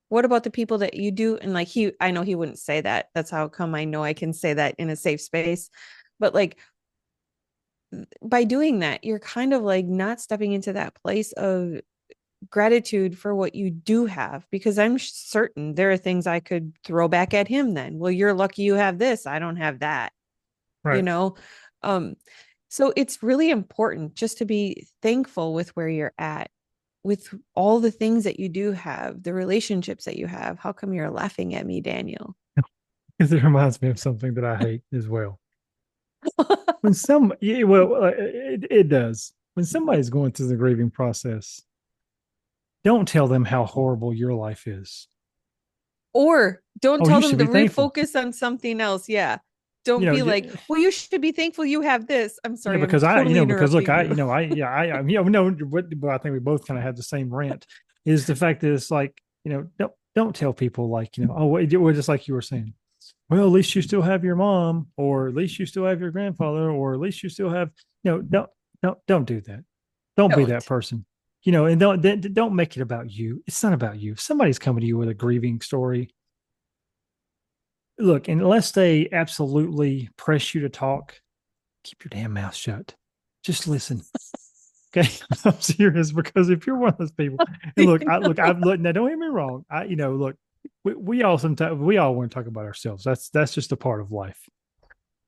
S1: what about the people that you do? And like I know he wouldn't say that. That's how come I know I can say that in a safe space. But like by doing that, you're kind of like not stepping into that place of gratitude for what you do have, because I'm certain there are things I could throw back at him then. Well, you're lucky you have this. I don't have that, you
S2: Right.
S1: know? Um, so it's really important just to be thankful with where you're at, with all the things that you do have, the relationships that you have. How come you're laughing at me, Daniel?
S2: Because it reminds me of something that I hate as well. When some, yeah, well, it does. When somebody's going through the grieving process, don't tell them how horrible your life is.
S1: Or don't
S2: Oh,
S1: tell
S2: you should
S1: them to
S2: be thankful.
S1: refocus on something else. Yeah. Don't be like,
S2: Yeah,
S1: well, you should be thankful you have this. I'm sorry, I'm
S2: because
S1: totally
S2: because look,
S1: interrupting you.
S2: no, but I think we both kind of have the same rant. Is the fact that it's like, don't tell people like, oh, well, just like you were saying. Well, at least you still have your mom, or at least you still have your grandfather, or at least you still have, don't do that. Don't be that
S1: Don't.
S2: person. And don't make it about you. It's not about you. If somebody's coming to you with a grieving story, look, unless they absolutely press you to talk, keep your damn mouth shut. Just listen. Okay. I'm serious, because if you're one of those people, and I've looked, now don't get me wrong. Look, we all sometimes we all want to talk about ourselves. That's just a part of life.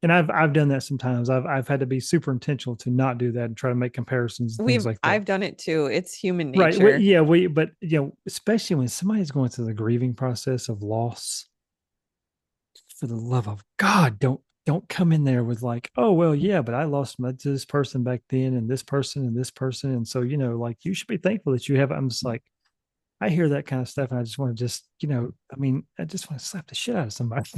S2: And I've done that sometimes. I've had to be super intentional to not do that and try to make comparisons and things like that.
S1: I've done it too. It's human
S2: Right.
S1: nature.
S2: Yeah, but especially when somebody's going through the grieving process of loss, for the love of God, don't come in there with like, oh well, yeah, but I lost my to this person back then, and this person and this person, and so like you should be thankful that you have. I'm just like, I hear that kind of stuff, and I just want to just, I mean, I just want to slap the shit out of somebody.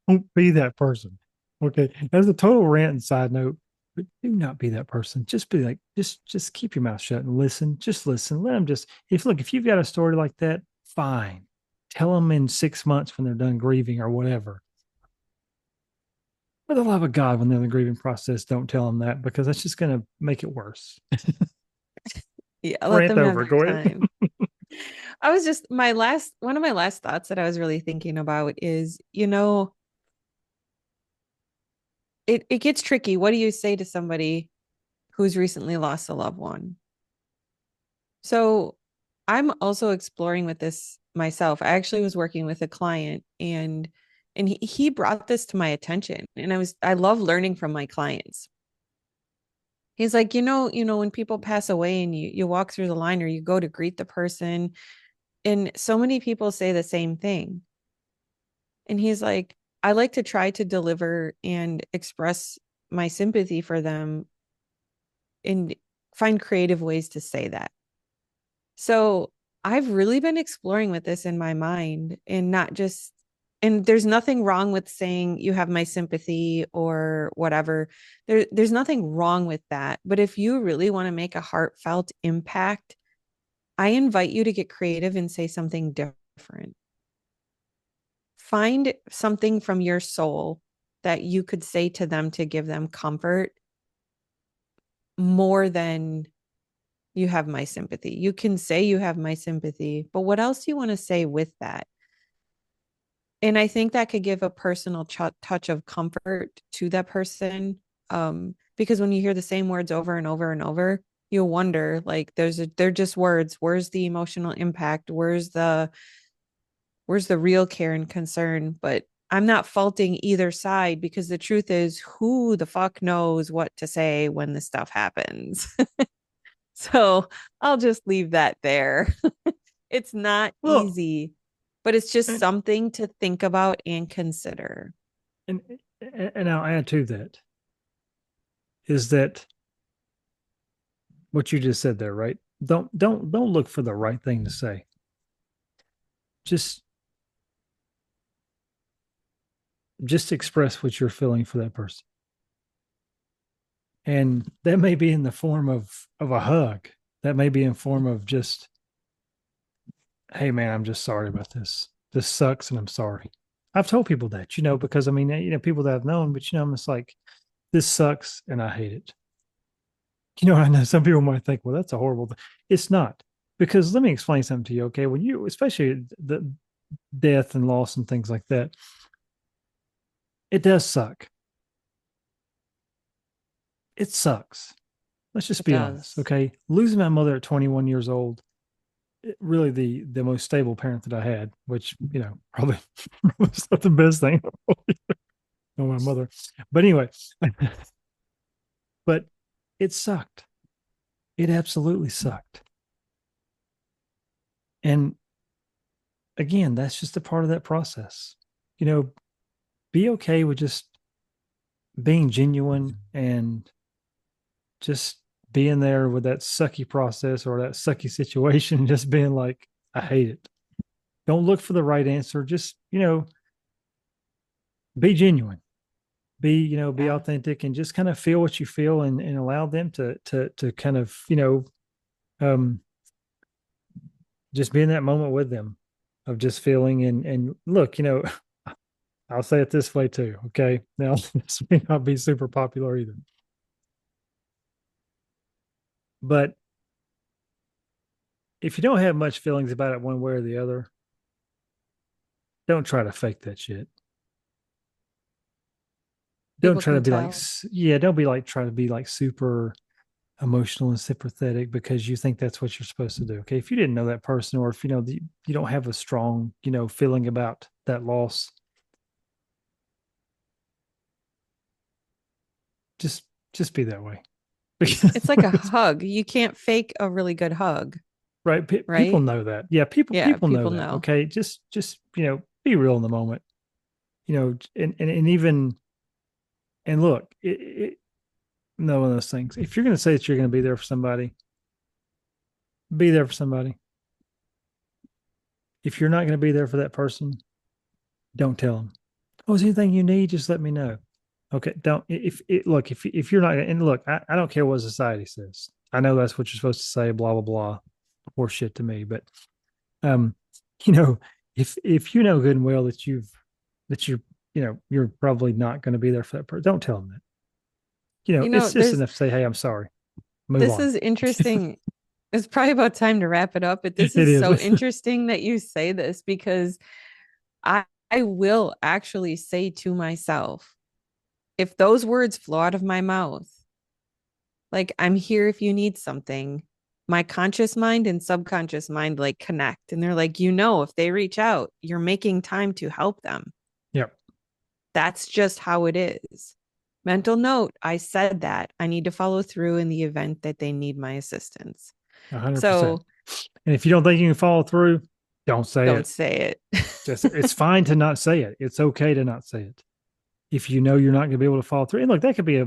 S2: Don't be that person. Okay, as a total rant and side note, but do not be that person. Just be like, just keep your mouth shut and listen. Just listen. Let them just. If you've got a story like that, fine. Tell them in 6 months when they're done grieving or whatever. For the love of God, when they're in the grieving process, don't tell them that, because that's just going to make it worse.
S1: Yeah, let
S2: Rant
S1: them have
S2: over.
S1: their
S2: Go ahead.
S1: time. I was just one of my last thoughts that I was really thinking about is, it gets tricky. What do you say to somebody who's recently lost a loved one? So I'm also exploring with this myself. I actually was working with a client and he brought this to my attention, and I love learning from my clients. He's like, when people pass away and you walk through the line or you go to greet the person, and so many people say the same thing. And he's like, I like to try to deliver and express my sympathy for them and find creative ways to say that. So I've really been exploring with this in my mind and not just, and there's nothing wrong with saying you have my sympathy or whatever. There's nothing wrong with that. But if you really want to make a heartfelt impact, I invite you to get creative and say something different. Find something from your soul that you could say to them to give them comfort more than you have my sympathy. You can say you have my sympathy, but what else do you want to say with that? And I think that could give a personal touch of comfort to that person. Because when you hear the same words over and over and over, you'll wonder like they're just words. Where's the emotional impact? Where's the real care and concern? But I'm not faulting either side because the truth is, who the fuck knows what to say when this stuff happens? So I'll just leave that there. It's not
S2: Well,
S1: easy, but it's just
S2: and,
S1: something to think about and consider.
S2: and and I'll add to that is that what you just said there, right? Don't look for the right thing to say. Just just express what you're feeling for that person. And that may be in the form of a hug. That may be in form of just, hey man, I'm just sorry about this. This sucks and I'm sorry. I've told people that, because I mean, people that I've known, but I'm just like, this sucks and I hate it. I know some people might think, well, that's a horrible thing. It's not. Because let me explain something to you, okay? When you, especially the death and loss and things like that, it does suck. It sucks. Let's just
S1: It
S2: be honest,
S1: does.
S2: okay? Losing my mother at 21 years old, really the most stable parent that I had, which, probably was not the best thing on my mother. But anyway, but it sucked. It absolutely sucked. And again, that's just a part of that process. You know, be okay with just being genuine and just being there with that sucky process or that sucky situation, just being like, I hate it. Don't look for the right answer. Just, be genuine. Be
S1: Yeah.
S2: authentic and just kind of feel what you feel and allow them to kind of, um just be in that moment with them of just feeling and look, I'll say it this way too. Okay. Now this may not be super popular either. But if you don't have much feelings about it one way or the other, don't try to fake that shit. Don't
S1: People
S2: try to
S1: can
S2: be like,
S1: tell.
S2: yeah, don't be like, try to be like super emotional and sympathetic because you think that's what you're supposed to do. Okay. If you didn't know that person, or if you don't have a strong, feeling about that loss, just just be that way.
S1: It's like a hug. You can't fake a really good hug,
S2: Right. People
S1: right?
S2: know that. Yeah, people
S1: Yeah,
S2: people know
S1: people
S2: that.
S1: know.
S2: Okay. Just be real in the moment. And even and look, no one of those things. If you're going to say that you're going to be there for somebody, be there for somebody. If you're not going to be there for that person, don't tell them. Oh, is anything you need? Just let me know. Okay. Don't if it look if you're not and look, I don't care what society says. I know that's what you're supposed to say. Blah blah blah. Horse shit to me, but um, you know, if you know good and well that you're probably not going to be there for that person, don't tell them that.
S1: You know,
S2: It's just
S1: there's
S2: enough to say, hey, I'm sorry. Move
S1: this
S2: on.
S1: is interesting. It's probably about time to wrap it up, but this
S2: It
S1: is
S2: is.
S1: so interesting that you say this because I will actually say to myself, if those words flow out of my mouth, like I'm here if you need something, my conscious mind and subconscious mind like connect and they're like, if they reach out, you're making time to help them.
S2: Yep.
S1: That's just how it is. Mental note, I said that. I need to follow through in the event that they need my assistance.
S2: 100%.
S1: So,
S2: And if you don't think you can follow through, Don't say
S1: Don't
S2: it.
S1: say it.
S2: Just it's fine to not say it. It's okay to not say it. If you know you're not going to be able to follow through. And look, that could be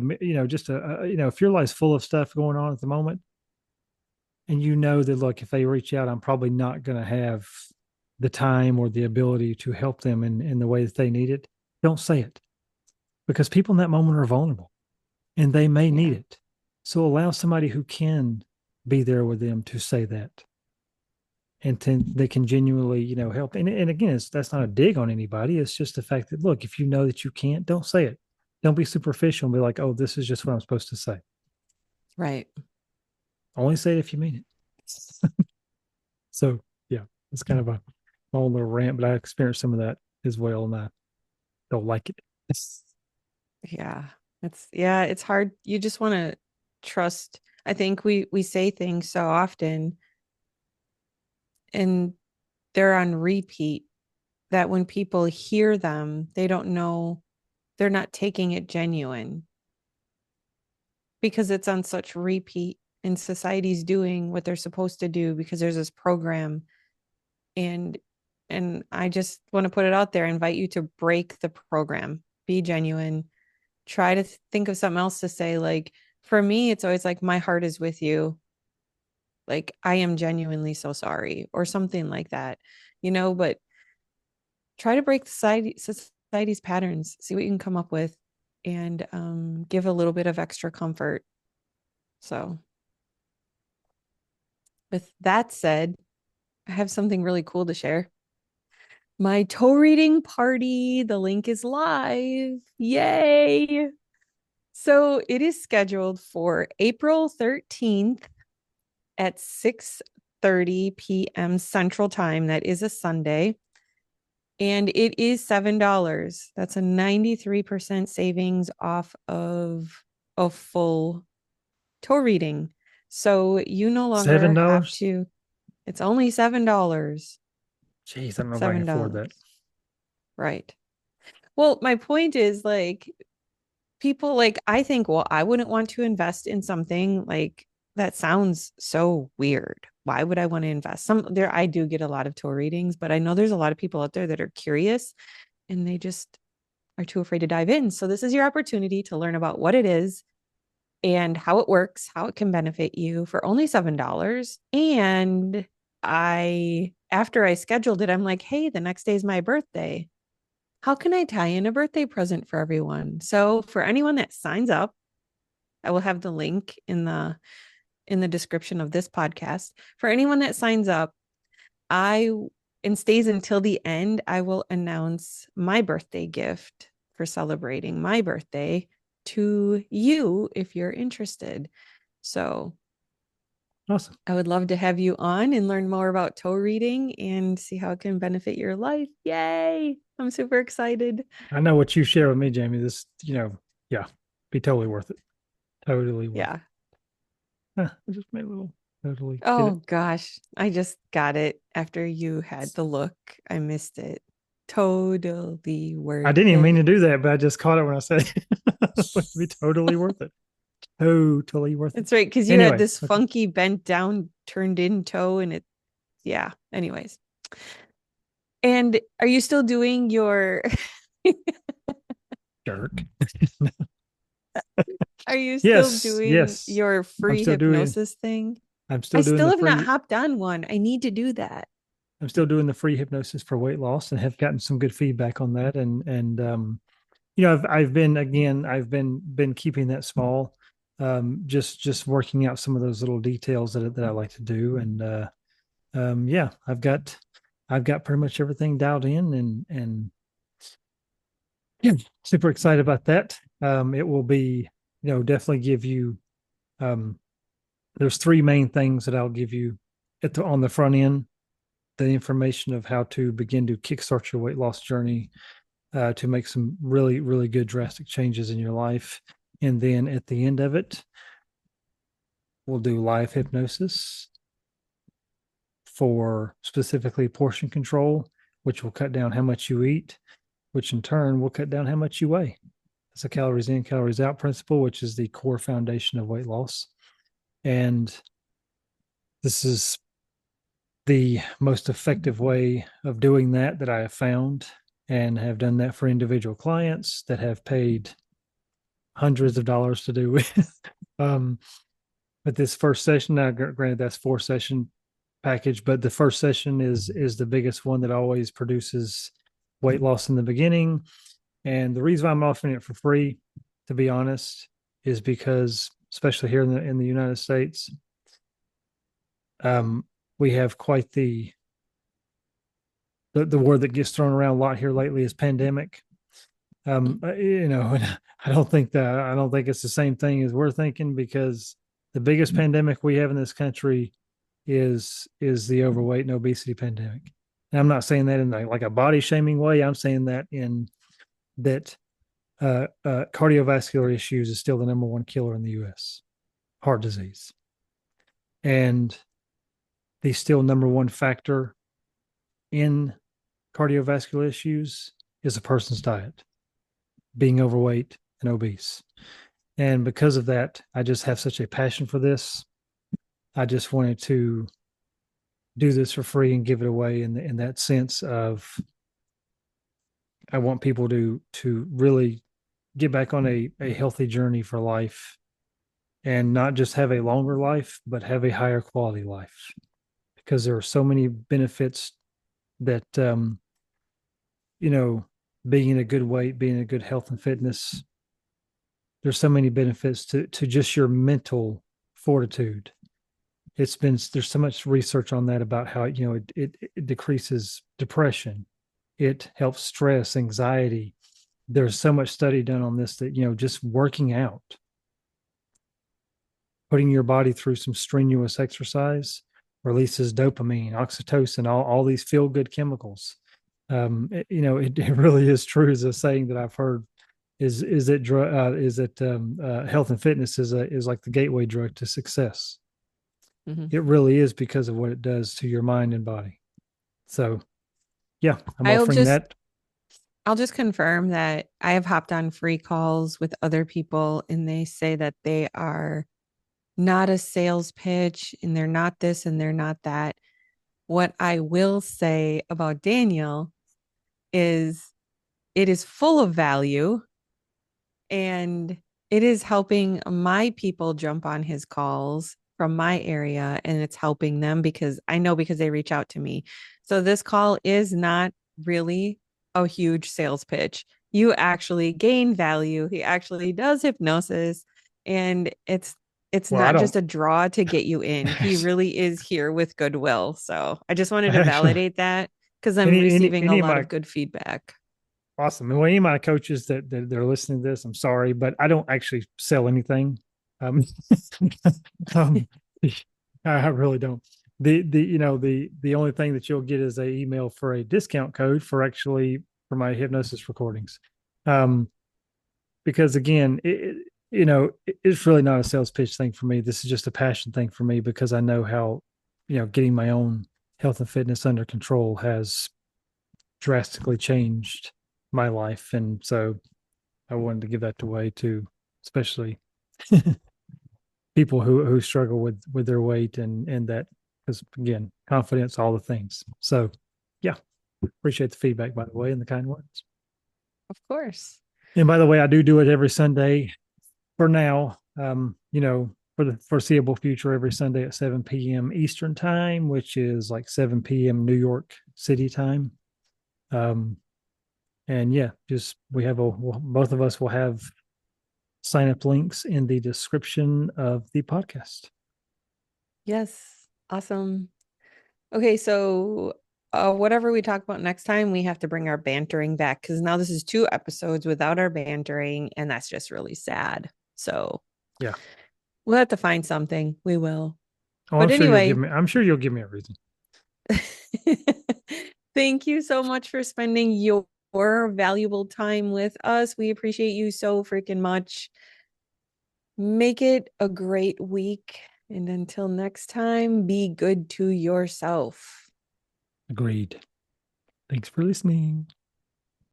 S2: just if your life's full of stuff going on at the moment, and you know that look, if they reach out, I'm probably not going to have the time or the ability to help them in the way that they need it. Don't say it because people in that moment are vulnerable and they may need
S1: Yeah.
S2: it. So allow somebody who can be there with them to say that and they can genuinely, help. And again, that's not a dig on anybody. It's just the fact that, look, if you know that you can't, don't say it. Don't be superficial and be like, oh, this is just what I'm supposed to say.
S1: Right.
S2: Only say it if you mean it. So, yeah, it's kind of a long little rant, but I experienced some of that as well, and I don't like it.
S1: Yeah. It's hard. You just want to trust. I think we say things so often and they're on repeat that when people hear them, they don't know, they're not taking it genuine because it's on such repeat and society's doing what they're supposed to do because there's this program. and and I just want to put it out there, invite you to break the program, be genuine, try to think of something else to say. Like for me, it's always like, my heart is with you, like I am genuinely so sorry, or something like that, but try to break society's patterns, see what you can come up with, and give a little bit of extra comfort. So with that said, I have something really cool to share. My toe reading party, the link is live. Yay! So it is scheduled for April 13th at 6:30 p.m. Central Time. That is a Sunday. And it is $7. That's a 93% savings off of a full toe reading. So you no longer
S2: Seven
S1: have
S2: dollars?
S1: to, it's only $7.
S2: Jeez, I don't know if I can afford that.
S1: $7. Right. Well, my point is like, people, like, I think, well, I wouldn't want to invest in something like that. Sounds so weird. Why would I want to invest? I do get a lot of toe readings, but I know there's a lot of people out there that are curious and they just are too afraid to dive in. So this is your opportunity to learn about what it is and how it works, how it can benefit you for only $7. And after I scheduled it, I'm like, hey, the next day is my birthday. How can I tie in a birthday present for everyone? So for anyone that signs up, I will have the link in the description of this podcast. For anyone that signs up, I and stays until the end, I will announce my birthday gift for celebrating my birthday to you if you're interested. So
S2: Awesome.
S1: I would love to have you on and learn more about toe reading and see how it can benefit your life. Yay! I'm super excited.
S2: I know what you share with me, Jamie. This, yeah, be totally worth it. Totally worth
S1: Yeah.
S2: it. I just made a little totally get it.
S1: Oh gosh, I just got it after you had the look. I missed it. Totally
S2: I
S1: worth
S2: didn't even mean
S1: it.
S2: to do that, but I just caught it when I said it. Would be totally worth it. Totally worth it.
S1: That's right, because you had
S2: Anyway,
S1: this
S2: okay.
S1: funky bent down, turned in toe, and yeah. Anyways, and are you still doing your?
S2: Jerk.
S1: Are you still
S2: Yes,
S1: doing
S2: yes.
S1: your
S2: I'm
S1: free
S2: still doing
S1: hypnosis thing?
S2: I'm
S1: I
S2: still doing
S1: still
S2: the
S1: have not
S2: free
S1: hopped on one. I need to do that.
S2: I'm still doing the free hypnosis for weight loss and have gotten some good feedback on that. And I've been keeping that small, just working out some of those little details that I like to do. And yeah, I've got pretty much everything dialed in, and yeah, super excited about that. It will be, definitely give you. Um, there's three main things that I'll give you on the front end: the information of how to begin to kickstart your weight loss journey, to make some really, really good drastic changes in your life. And then at the end of it, we'll do live hypnosis for specifically portion control, which will cut down how much you eat, which in turn will cut down how much you weigh. It's a calories in, calories out principle, which is the core foundation of weight loss. And this is the most effective way of doing that I have found, and have done that for individual clients that have paid hundreds of dollars to do with. um, but this first session, now granted that's 4 session package, but the first session is the biggest one that always produces weight loss in the beginning. And the reason why I'm offering it for free, to be honest, is because especially here in the United States, we have quite the word that gets thrown around a lot here lately is pandemic. I don't think it's the same thing as we're thinking, because the biggest pandemic we have in this country is the overweight and obesity pandemic. And I'm not saying that in like a body shaming way. I'm saying that in that cardiovascular issues is still the number one killer in the U.S. Heart disease, and the still number one factor in cardiovascular issues is a person's diet, being overweight and obese. And because of that, I just have such a passion for this. I just wanted to do this for free and give it away in that sense of I want people to really get back on a healthy journey for life, and not just have a longer life, but have a higher quality life, because there are so many benefits that you know, being in a good weight, being in a good health and fitness, there's so many benefits to just your mental fortitude. There's so much research on that about how it decreases depression, it helps stress, anxiety. There's so much study done on this that just working out, putting your body through some strenuous exercise releases dopamine, oxytocin, all these feel good chemicals. It really is true, as a saying that I've heard, is that health and fitness is like the gateway drug to success.
S1: Mhm.
S2: It really is, because of what it does to your mind and body. So yeah, I'm
S1: I'll
S2: offering
S1: just
S2: that.
S1: I'll just confirm that I have hopped on free calls with other people and they say that they are not a sales pitch and they're not this and they're not that. What I will say about Daniel is it is full of value and it is helping my people jump on his calls from my area, and it's helping them because I know, because they reach out to me. So this call is not really a huge sales pitch. You actually gain value. He actually does hypnosis, and it's
S2: Well, I
S1: not
S2: don't
S1: just a draw to get you in. He really is here with goodwill. So I just wanted to
S2: actually
S1: validate that because I'm receiving a
S2: any of
S1: lot
S2: my
S1: of good feedback.
S2: awesome. And any of my coaches that they're listening to this, I'm sorry, but I don't actually sell anything. Um, um, I really don't. The only thing that you'll get is a email for a discount code for my hypnosis recordings. Um, because again, it's really not a sales pitch thing for me. This is just a passion thing for me, because I know how, getting my own health and fitness under control has drastically changed my life. And so I wanted to give that away to, especially people who struggle with their weight, and that, because again, confidence, all the things. So yeah, appreciate the feedback, by the way, and the kind words.
S1: Of course.
S2: And by the way, I do it every Sunday for now. For the foreseeable future, every Sunday at 7 p.m. Eastern time, which is like 7 p.m. New York City time. Um, and yeah, just both of us will have sign up links in the description of the podcast.
S1: Yes. Awesome. Okay, so whatever we talk about next time, we have to bring our bantering back because now this is 2 episodes without our bantering, and that's just really sad. So
S2: Yeah.
S1: we'll have to find something. We will.
S2: Oh,
S1: But anyway,
S2: I'm sure you'll give me a reason.
S1: thank you so much for spending your valuable time with us. We appreciate you so freaking much. Make it a great week. And until next time, be good to yourself.
S2: Agreed. Thanks for listening.